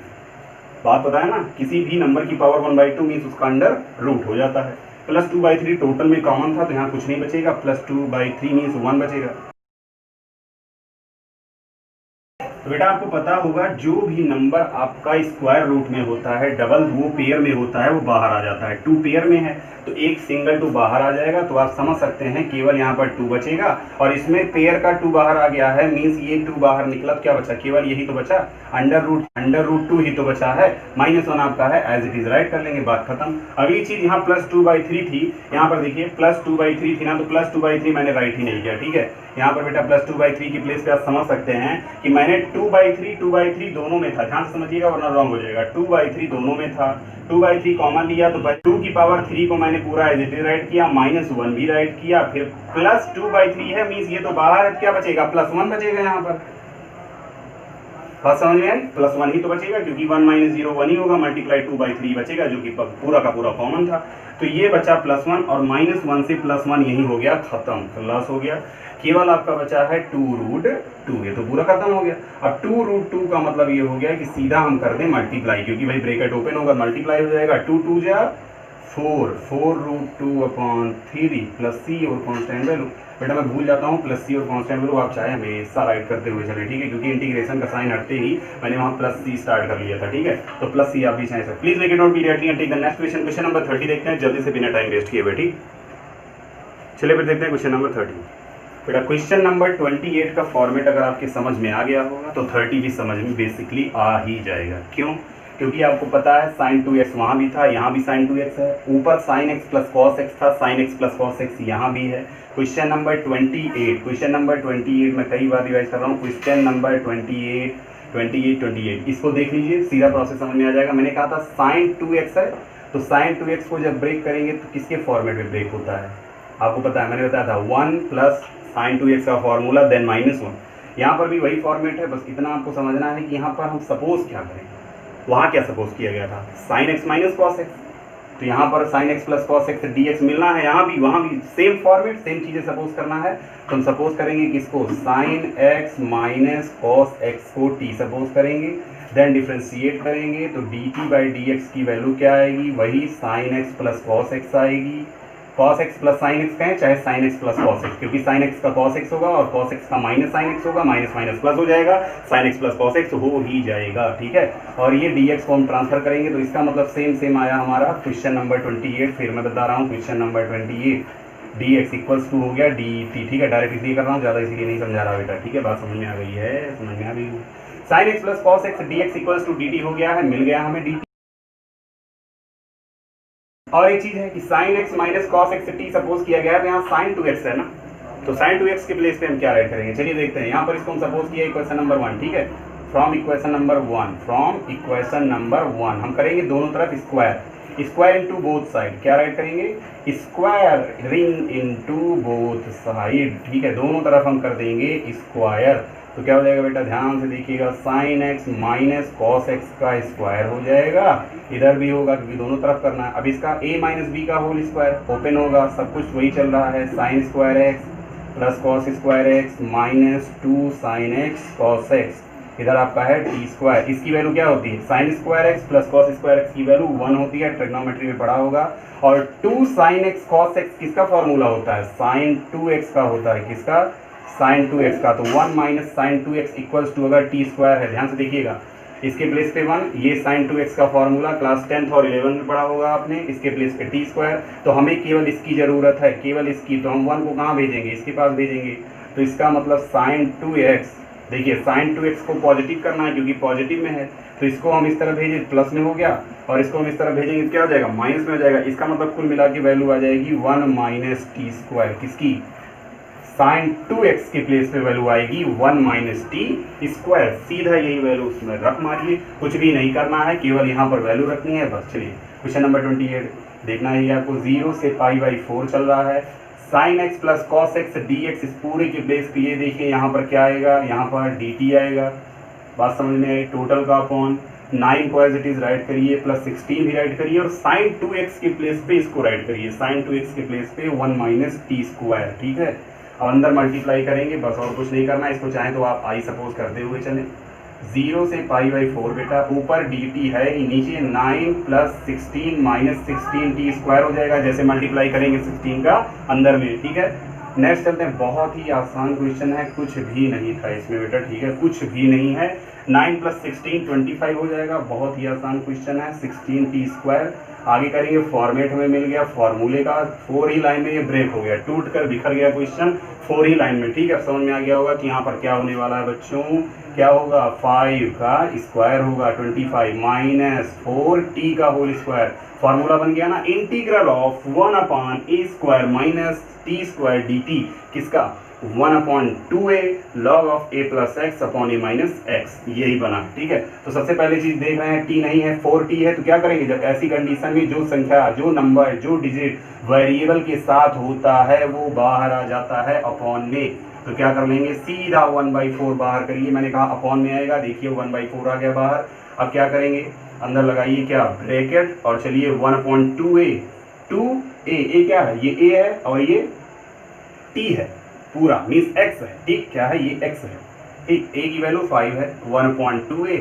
बात पता है ना, किसी भी नंबर की पावर 1/2 मीन्स उसका अंडर रूट हो जाता है। प्लस 2/3 टोटल में कॉमन था तो यहाँ कुछ नहीं बचेगा, प्लस 2/3 मीन्स 1 बचेगा। तो बेटा आपको पता होगा जो भी नंबर आपका स्क्वायर रूट में होता है, डबल वो पेयर में होता है, वो बाहर आ जाता है। 2 पेयर में है तो एक सिंगल 2 बाहर आ जाएगा, तो आप समझ सकते हैं केवल यहाँ पर 2 बचेगा। और इसमें पेयर का 2 बाहर आ गया है, मीन्स ये 2 बाहर निकला, क्या बचा, केवल यही तो बचा, अंडर रूट 2 ही तो बचा है, -1 आपका है, एज इट इज राइट कर लेंगे, बात खत्म। अगली चीज यहाँ प्लस 2/3 थी, यहाँ पर देखिए प्लस 2/3 थी ना, तो प्लस 2/3 मैंने राइट ही नहीं किया, ठीक है। यहाँ पर बेटा प्लस 2/3 की प्लेस पे आप समझ सकते हैं कि मैंने 2/3 दोनों में था, ध्यान से समझिएगा वरना रॉन्ग हो जाएगा। 2/3 दोनों में था, 2/3 कॉमन लिया तो 2 की पावर 3 को मैंने पूरा एज इट इज राइट किया, -1 भी राइट किया, फिर प्लस 2/3 है, मीन्स ये तो बाहर है, क्या बचेगा, +1 बचेगा यहाँ पर, बात समझ में आई, +1 ही तो बचेगा क्योंकि 1 - 0 1 ही होगा, मल्टीप्लाई 2/3 बचेगा जो कि पूरा का पूरा कॉमन था। तो ये बचा +1 और -1 से +1 यही हो गया, खत्म, खलास हो गया। केवल आपका बचा है 2√2, ये तो पूरा खत्म हो गया। अब 2√2 का मतलब ये हो गया कि सीधा हम कर दें मल्टीप्लाई, क्योंकि भाई ब्रैकेट ओपन होगा, मल्टीप्लाई हो जाएगा, 2 2 जा 4, 4√2/3 प्लस सी और कांस्टेंट वैल्यू, बेटा मैं भूल जाता हूँ प्लस सी और कांस्टेंट वैल्यू, आप चाहे हमेशा राइट करते हुए चले, ठीक है, क्योंकि इंटीग्रेशन का साइन हटते ही मैंने वहाँ प्लस सी स्टार्ट कर लिया था, ठीक है। तो प्लस सी आप भी चाहे sir, please make it note immediately and take the next question. Question number 30 देखते हैं जल्दी से बिना टाइम वेस्ट किए, बेटी चलिए फिर देखते हैं क्वेश्चन नंबर 30। बेटा क्वेश्चन नंबर 28 का फॉर्मेट अगर आपके समझ में आ गया होगा तो 30 भी समझ में बेसिकली आ ही जाएगा। क्यों, क्योंकि आपको पता है sin 2x वहाँ भी था, यहाँ भी sin 2x है, ऊपर sin x + cos x था, sin x + cos x यहाँ भी है। क्वेश्चन नंबर 28, क्वेश्चन नंबर 28 मैं कई बार रिवाइज कर रहा हूँ, क्वेश्चन नंबर 28 इसको देख लीजिए, सीधा प्रोसेस समझ में आ जाएगा। मैंने कहा था sin 2x है, तो sin 2x को जब ब्रेक करेंगे तो किसके फॉर्मेट में ब्रेक होता है आपको पता है, मैंने बताया था 1 + sin 2x का फॉर्मूला देन -1। यहाँ पर भी वही फॉर्मेट है, बस इतना आपको समझना है कि यहाँ पर हम सपोज क्या करें, वहाँ क्या सपोज किया गया था sin x - cos x, तो यहाँ पर sin x + cos x dx मिलना है, यहाँ भी वहाँ भी सेम फॉर्मेट सेम चीज़ें सपोज करना है। तो हम सपोज करेंगे किसको, sin x - cos x को t सपोज करेंगे, देन डिफ्रेंशिएट करेंगे तो dt/dx की वैल्यू क्या आएगी, वही sin x + cos x आएगी, cos x + sin x कहें चाहे sin x + cos x, क्योंकि sin x का cos x होगा और cos x का -sin x होगा, माइनस प्लस हो जाएगा, sin x + cos x हो ही जाएगा, ठीक है। और ये dx को हम ट्रांसफर करेंगे तो इसका मतलब सेम आया हमारा क्वेश्चन नंबर 28। फिर मैं बता रहा हूँ क्वेश्चन नंबर 28 dx = हो गया dt, ठीक है, डायरेक्ट इसलिए कर रहा हूँ, ज़्यादा इसलिए नहीं समझा रहा बेटा, ठीक है, बात समझ में आ गई है, समझ में आ गई। sin x + cos x dx = dt हो गया है, मिल गया हमें dt। और एक चीज है कि sin x - cos x t suppose किया गया है, तो यहाँ sin 2x है ना, तो sin 2x के प्लेस पे हम क्या राइट करेंगे, चलिए देखते हैं। यहाँ पर इसको हम सपोज किया इक्वेशन नंबर 1, ठीक है, फ्रॉम इक्वेशन नंबर 1 हम करेंगे दोनों तरफ स्क्वायर इनटू बोथ साइड, क्या राइट करेंगे, square ring into both side, ठीक है, दोनों तरफ हम कर देंगे स्क्वायर। तो क्या हो जाएगा बेटा, ध्यान से देखिएगा, sin x - cos x का स्क्वायर हो जाएगा, इधर भी होगा क्योंकि दोनों तरफ करना है। अब इसका a - b का होल स्क्वायर ओपन होगा, सब कुछ वही चल रहा है, sin² x plus cos square x minus 2 sine x cos x, इधर आपका है टी स्क्वायर। इसकी वैल्यू क्या होती है, sign square x plus cos square x की वैल्यू 1 होती है, ट्रिग्नोमेट्री में पढ़ा होगा। और 2 साइन एक्स कॉस एक्स किसका फॉर्मूला होता है, साइन 2x का होता है, किसका, साइन 2x का। तो 1 minus sine 2x equals to, अगर टी स्क्वायर है, ध्यान से देखिएगा, इसके प्लेस पे 1, ये साइन 2x का फॉर्मूला क्लास 10th और 11 में पढ़ा होगा आपने, इसके प्लेस पे टी स्क्वायर। तो हमें केवल इसकी ज़रूरत है, केवल इसकी, तो हम 1 को कहाँ भेजेंगे, इसके पास भेजेंगे। तो इसका मतलब साइन 2x, देखिए साइन 2x को पॉजिटिव करना है क्योंकि पॉजिटिव में है, तो इसको हम इस तरह भेजें, प्लस में हो गया, और इसको हम इस तरह भेजेंगे तो क्या हो जाएगा, माइनस में हो जाएगा। इसका मतलब कुल मिला के वैल्यू आ जाएगी 1 माइनस टी स्क्वायर, किसकी, साइन 2x के प्लेस पे वैल्यू आएगी 1 माइनस टी स्क्वायर। सीधा यही वैल्यू उसमें रख मारिए, कुछ भी नहीं करना है, केवल यहाँ पर वैल्यू रखनी है बस। चलिए क्वेश्चन नंबर 28 देखना है, आपको 0 से π/4 चल रहा है। Sign x plus cos x D x, इस पूरे के बेस पे ये देखिए यहाँ पर क्या आएगा, यहाँ पर डी टी आएगा, बात समझ में आई। टोटल का अपॉन 9 को एज इट इज राइट करिए, प्लस 16 भी राइट करिए, और साइन 2x के प्लेस पे इसको राइट करिए, साइन 2x के प्लेस पे 1 माइनस टी स्क्वायर, ठीक है। अब अंदर मल्टीप्लाई करेंगे बस, और कुछ नहीं करना। इसको चाहें तो आप आई सपोज करते हुए चलें, 0 से π/4 बेटा, ऊपर dt है, नीचे 9 प्लस 16 माइनस 16 टी स्क्वायर हो जाएगा, जैसे मल्टीप्लाई करेंगे 16 का अंदर में, ठीक है। नेक्स्ट चलते हैं, बहुत ही आसान क्वेश्चन है, कुछ भी नहीं था इसमें बेटा, ठीक है, कुछ भी नहीं है। 9 प्लस 16 25 हो जाएगा, बहुत ही आसान क्वेश्चन है। 16 टी स्क्वायर, आगे करेंगे, फॉर्मेट हमें मिल गया फार्मूले का, 4 ही लाइन में ये ब्रेक हो गया, टूट कर बिखर गया क्वेश्चन 4 ही लाइन में, ठीक है। समझ में आ गया होगा कि यहाँ पर क्या होने वाला है बच्चों, क्या होगा, 5 का स्क्वायर होगा 25 माइनस 4t का होल स्क्वायर, फार्मूला बन गया ना, integral of 1/a² minus T square D T, किसका, 1/2a log of a plus x upon a minus x, यही बना, ठीक है। तो सबसे पहले चीज देख रहे हैं, t नहीं है, 4t है, तो क्या करेंगे, जब ऐसी कंडीशन में जो संख्या, जो नंबर, जो डिजिट वेरिएबल के साथ होता है वो बाहर आ जाता है अपॉन में, तो क्या कर लेंगे, सीधा 1/4 बाहर करिए, मैंने कहा अपॉन में आएगा, देखिए 1/4 आ गया बाहर। अब क्या करेंगे, अंदर लगाइए क्या, ब्रैकेट, और चलिए 1/2a, 2a, ए क्या है, ये a है और ये t है, पूरा मीन्स x है, ठीक, क्या है, ये x है, ठीक, a की वैल्यू 5 है, 1/2a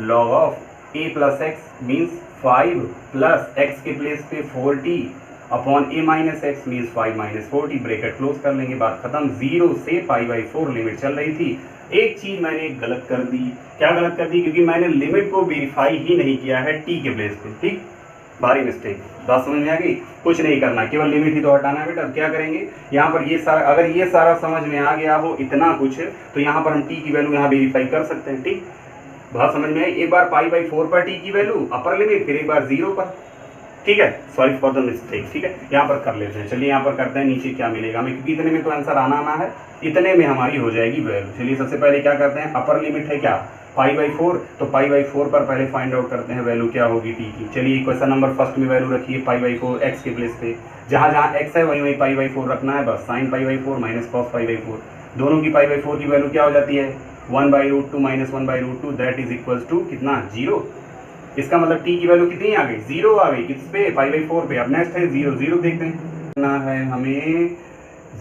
log of a plus x means 5 plus x के प्लेस पे 4t upon a minus x means 5 minus 4t, bracket close कर लेंगे, बात खत्म। 0 से π/4 लिमिट चल रही थी। एक चीज मैंने गलत कर दी, क्या गलत कर दी, क्योंकि मैंने लिमिट को वेरीफाई ही नहीं किया है t के प्लेस पे, ठीक, भारी मिस्टेक, बात समझ में आ गई। कुछ नहीं करना, केवल लिमिट ही तो हटाना है बेटा। क्या करेंगे, यहाँ पर ये सारा, अगर ये सारा समझ में आ गया हो इतना कुछ, तो यहाँ पर हम t की वैल्यू यहाँ वेरीफाई कर सकते हैं, ठीक, बात समझ में आई। एक बार π/4 पर t की वैल्यू अपर लिमिट, फिर एक बार 0 पर, ठीक है, सॉरी फॉर द मिस्टेक, ठीक है, यहाँ पर कर लेते हैं। चलिए यहाँ पर करते हैं, नीचे क्या मिलेगा हमें, क्योंकि इतने में तो आंसर आना है, इतने में हमारी हो जाएगी वैल्यू। चलिए सबसे पहले क्या करते हैं, अपर लिमिट है क्या, π/4, तो π/4 पर पहले फाइंड आउट करते हैं वैल्यू क्या होगी t की। चलिए क्वेश्चन नंबर फर्स्ट में वैल्यू रखिए π/4 x के प्लेस पे, जहाँ जहाँ x है वहीं वहीं π/4 रखना है बस, साइन π/4 माइनस कॉस π/4, दोनों की π/4 की वैल्यू क्या हो जाती है, 1/√2 minus 1/√2, that is equals to कितना, 0। इसका मतलब t की वैल्यू कितनी आ गई, 0 आ गई, किस पे, π/4 पे। अब नेक्स्ट है 0, 0 देखते हैं ना है हमें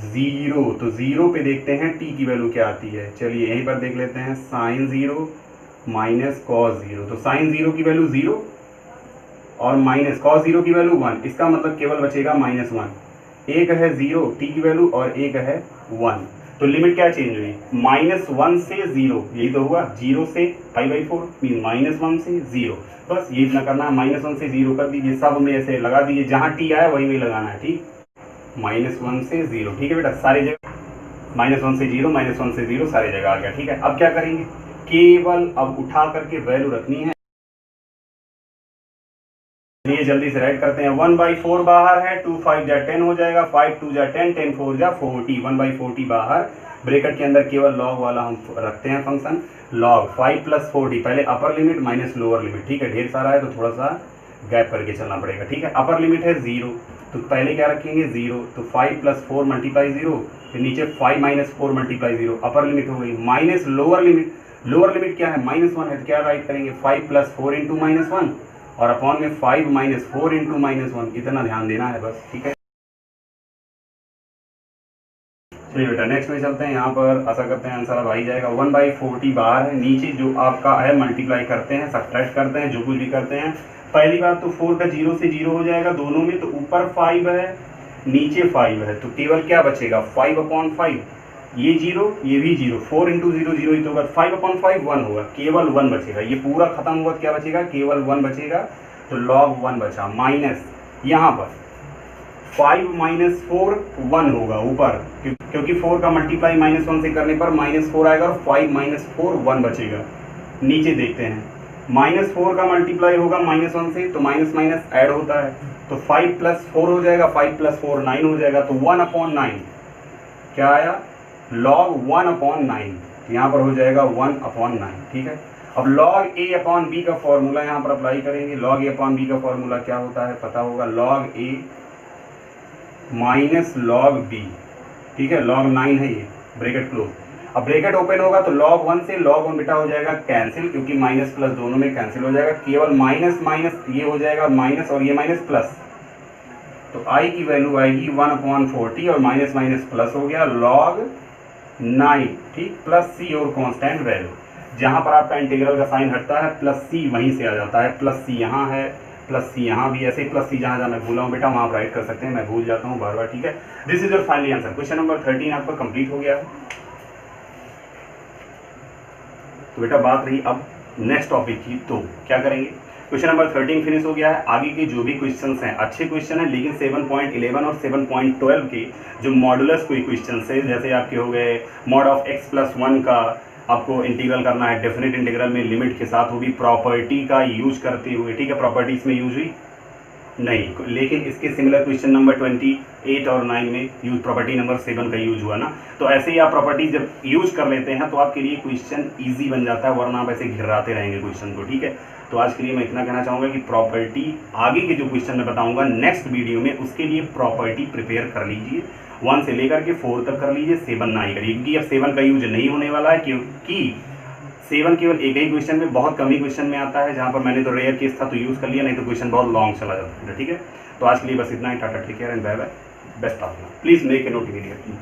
0, तो 0 पे देखते हैं t की वैल्यू क्या आती है। चलिए यहीं पर देख लेते हैं, साइन 0 माइनस कॉस 0, तो साइन 0 की वैल्यू 0 और माइनस कॉस 0 की वैल्यू 1, इसका मतलब केवल बचेगा -1। एक है 0 t की वैल्यू और एक है 1, तो लिमिट क्या चेंज हुई, -1 से 0, यही तो हुआ, 0 से π/4 मीन -1 से 0, बस ये इतना करना है, -1 से 0 कर दीजिए, सब में ऐसे लगा दीजिए, जहाँ t आया वही में लगाना है, ठीक, -1 से 0, ठीक है बेटा, सारी जगह -1 से 0, -1 से 0 सारी जगह आ गया, ठीक है। अब क्या करेंगे, केवल अब उठा करके वैल्यू रखनी है, ये जल्दी से राइट करते हैं। 1/4 बाहर है, 2 5 जा 10 हो जाएगा, 5 2 जा 10, 10 4 जा 40, 1/40 बाहर, ब्रैकेट के अंदर केवल लॉग वाला हम रखते हैं फंक्शन, log 5 प्लस 40, पहले अपर लिमिट माइनस लोअर लिमिट, ठीक है, ढेर सारा है तो थोड़ा सा गैप करके चलना पड़ेगा, ठीक है। अपर लिमिट है 0, तो पहले क्या रखेंगे 0, तो 5 प्लस 4 मल्टीप्लाई 0, फिर नीचे 5 माइनस 4 मल्टीप्लाई 0, अपर लिमिट हो गई, minus lower limit, lower limit क्या है, -1 है, तो क्या राइट करेंगे, 5 प्लस 4 इंटू -1, और अपॉन में 5 माइनस 4 इंटू -1, इतना ध्यान देना है बस, ठीक है। चलिए बेटा नेक्स्ट में चलते हैं। यहाँ पर आशा करते हैं आंसर अब आ ही जाएगा। 1/40 बाहर है, नीचे जो आपका है मल्टीप्लाई करते हैं, सब्ट्रैक्ट करते हैं, जो कुछ भी करते हैं। पहली बात तो 4 का 0 से 0 हो जाएगा दोनों में, तो ऊपर 5 है नीचे 5 है, तो केवल क्या बचेगा 5/5, ये 0 ये भी 0, 4 × 0 0 ही तो होगा, 5/5 1 होगा, केवल 1 बचेगा। ये पूरा खत्म हुआ, क्या बचेगा केवल 1 बचेगा, तो log 1 बचा। माइनस यहाँ पर 5 - 4 1 होगा ऊपर, क्योंकि 4 का मल्टीप्लाई -1 से करने पर -4 आएगा और 5 - 4 1 बचेगा। नीचे देखते हैं, -4 का मल्टीप्लाई होगा -1 से, तो माइनस माइनस ऐड होता है, तो 5 + 4 हो जाएगा, 5 + 4 9 हो जाएगा, तो 1/9 क्या आया log 1/9, यहाँ पर हो जाएगा 1/9। ठीक है, अब log a/b का फॉर्मूला यहाँ पर अप्लाई करेंगे। log a/b का फॉर्मूला क्या होता है पता होगा, log a - log b। ठीक है, log 9 है ये, ब्रैकेट क्लोज। अब ब्रैकेट ओपन होगा तो log 1 से log 1 बेटा हो जाएगा कैंसिल, क्योंकि माइनस प्लस दोनों में कैंसिल हो जाएगा, केवल माइनस माइनस ये हो जाएगा माइनस और ये माइनस प्लस, तो i की वैल्यू आएगी 1/40 और माइनस माइनस प्लस हो गया log 9। ठीक, प्लस c और कांस्टेंट वैल्यू, जहाँ पर आपका इंटीग्रल का साइन हटता है प्लस c वहीं से आ जाता है, प्लस c यहाँ है, प्लस c यहाँ भी, ऐसे प्लस c जहाँ जहाँ मैं भूला हूँ बेटा वहाँ आप राइट कर सकते हैं, मैं भूल जाता हूँ बार बार। ठीक है, this is your final answer. Question number 13 आपका कंप्लीट हो गया है। तो बेटा बात रही अब नेक्स्ट टॉपिक की, तो क्या करेंगे, क्वेश्चन नंबर 13 फिनिश हो गया है। आगे के जो भी क्वेश्चंस हैं अच्छे क्वेश्चन हैं, लेकिन 7.11 और 7.12 के जो मॉडुलस कोई क्वेश्चन है, जैसे आपके हो गए mod of x+1 का आपको इंटीग्रल करना है डेफिनेट इंटीग्रल में लिमिट के साथ, वो भी प्रॉपर्टी का यूज करते हुए। ठीक है, प्रॉपर्टी इसमें यूज हुई नहीं, लेकिन इसके सिमिलर क्वेश्चन नंबर 28 और 9 में यूज प्रॉपर्टी नंबर 7 का यूज हुआ ना। तो ऐसे ही आप प्रॉपर्टी जब यूज कर लेते हैं तो आपके लिए क्वेश्चन इजी बन जाता है, वरना आप ऐसे घिराते रहेंगे क्वेश्चन को। ठीक है, तो आज के लिए मैं इतना कहना चाहूँगा कि प्रॉपर्टी आगे के जो क्वेश्चन मैं बताऊँगा नेक्स्ट वीडियो में, उसके लिए प्रॉपर्टी प्रिपेयर कर लीजिए, 1 से लेकर के 4 तक कर लीजिए, 7 ना ही करिए, क्योंकि अब 7 का यूज नहीं होने वाला है, क्योंकि 7 केवल एक ही क्वेश्चन में, बहुत कम ही क्वेश्चन में आता है, जहाँ पर मैंने तो रेयर केस था तो यूज़ कर लिया, नहीं तो क्वेश्चन बहुत लॉन्ग चला जाता है। ठीक है, तो आज के लिए बस इतना ही। Tata, take care and bye bye, best of luck. Please make a note immediately.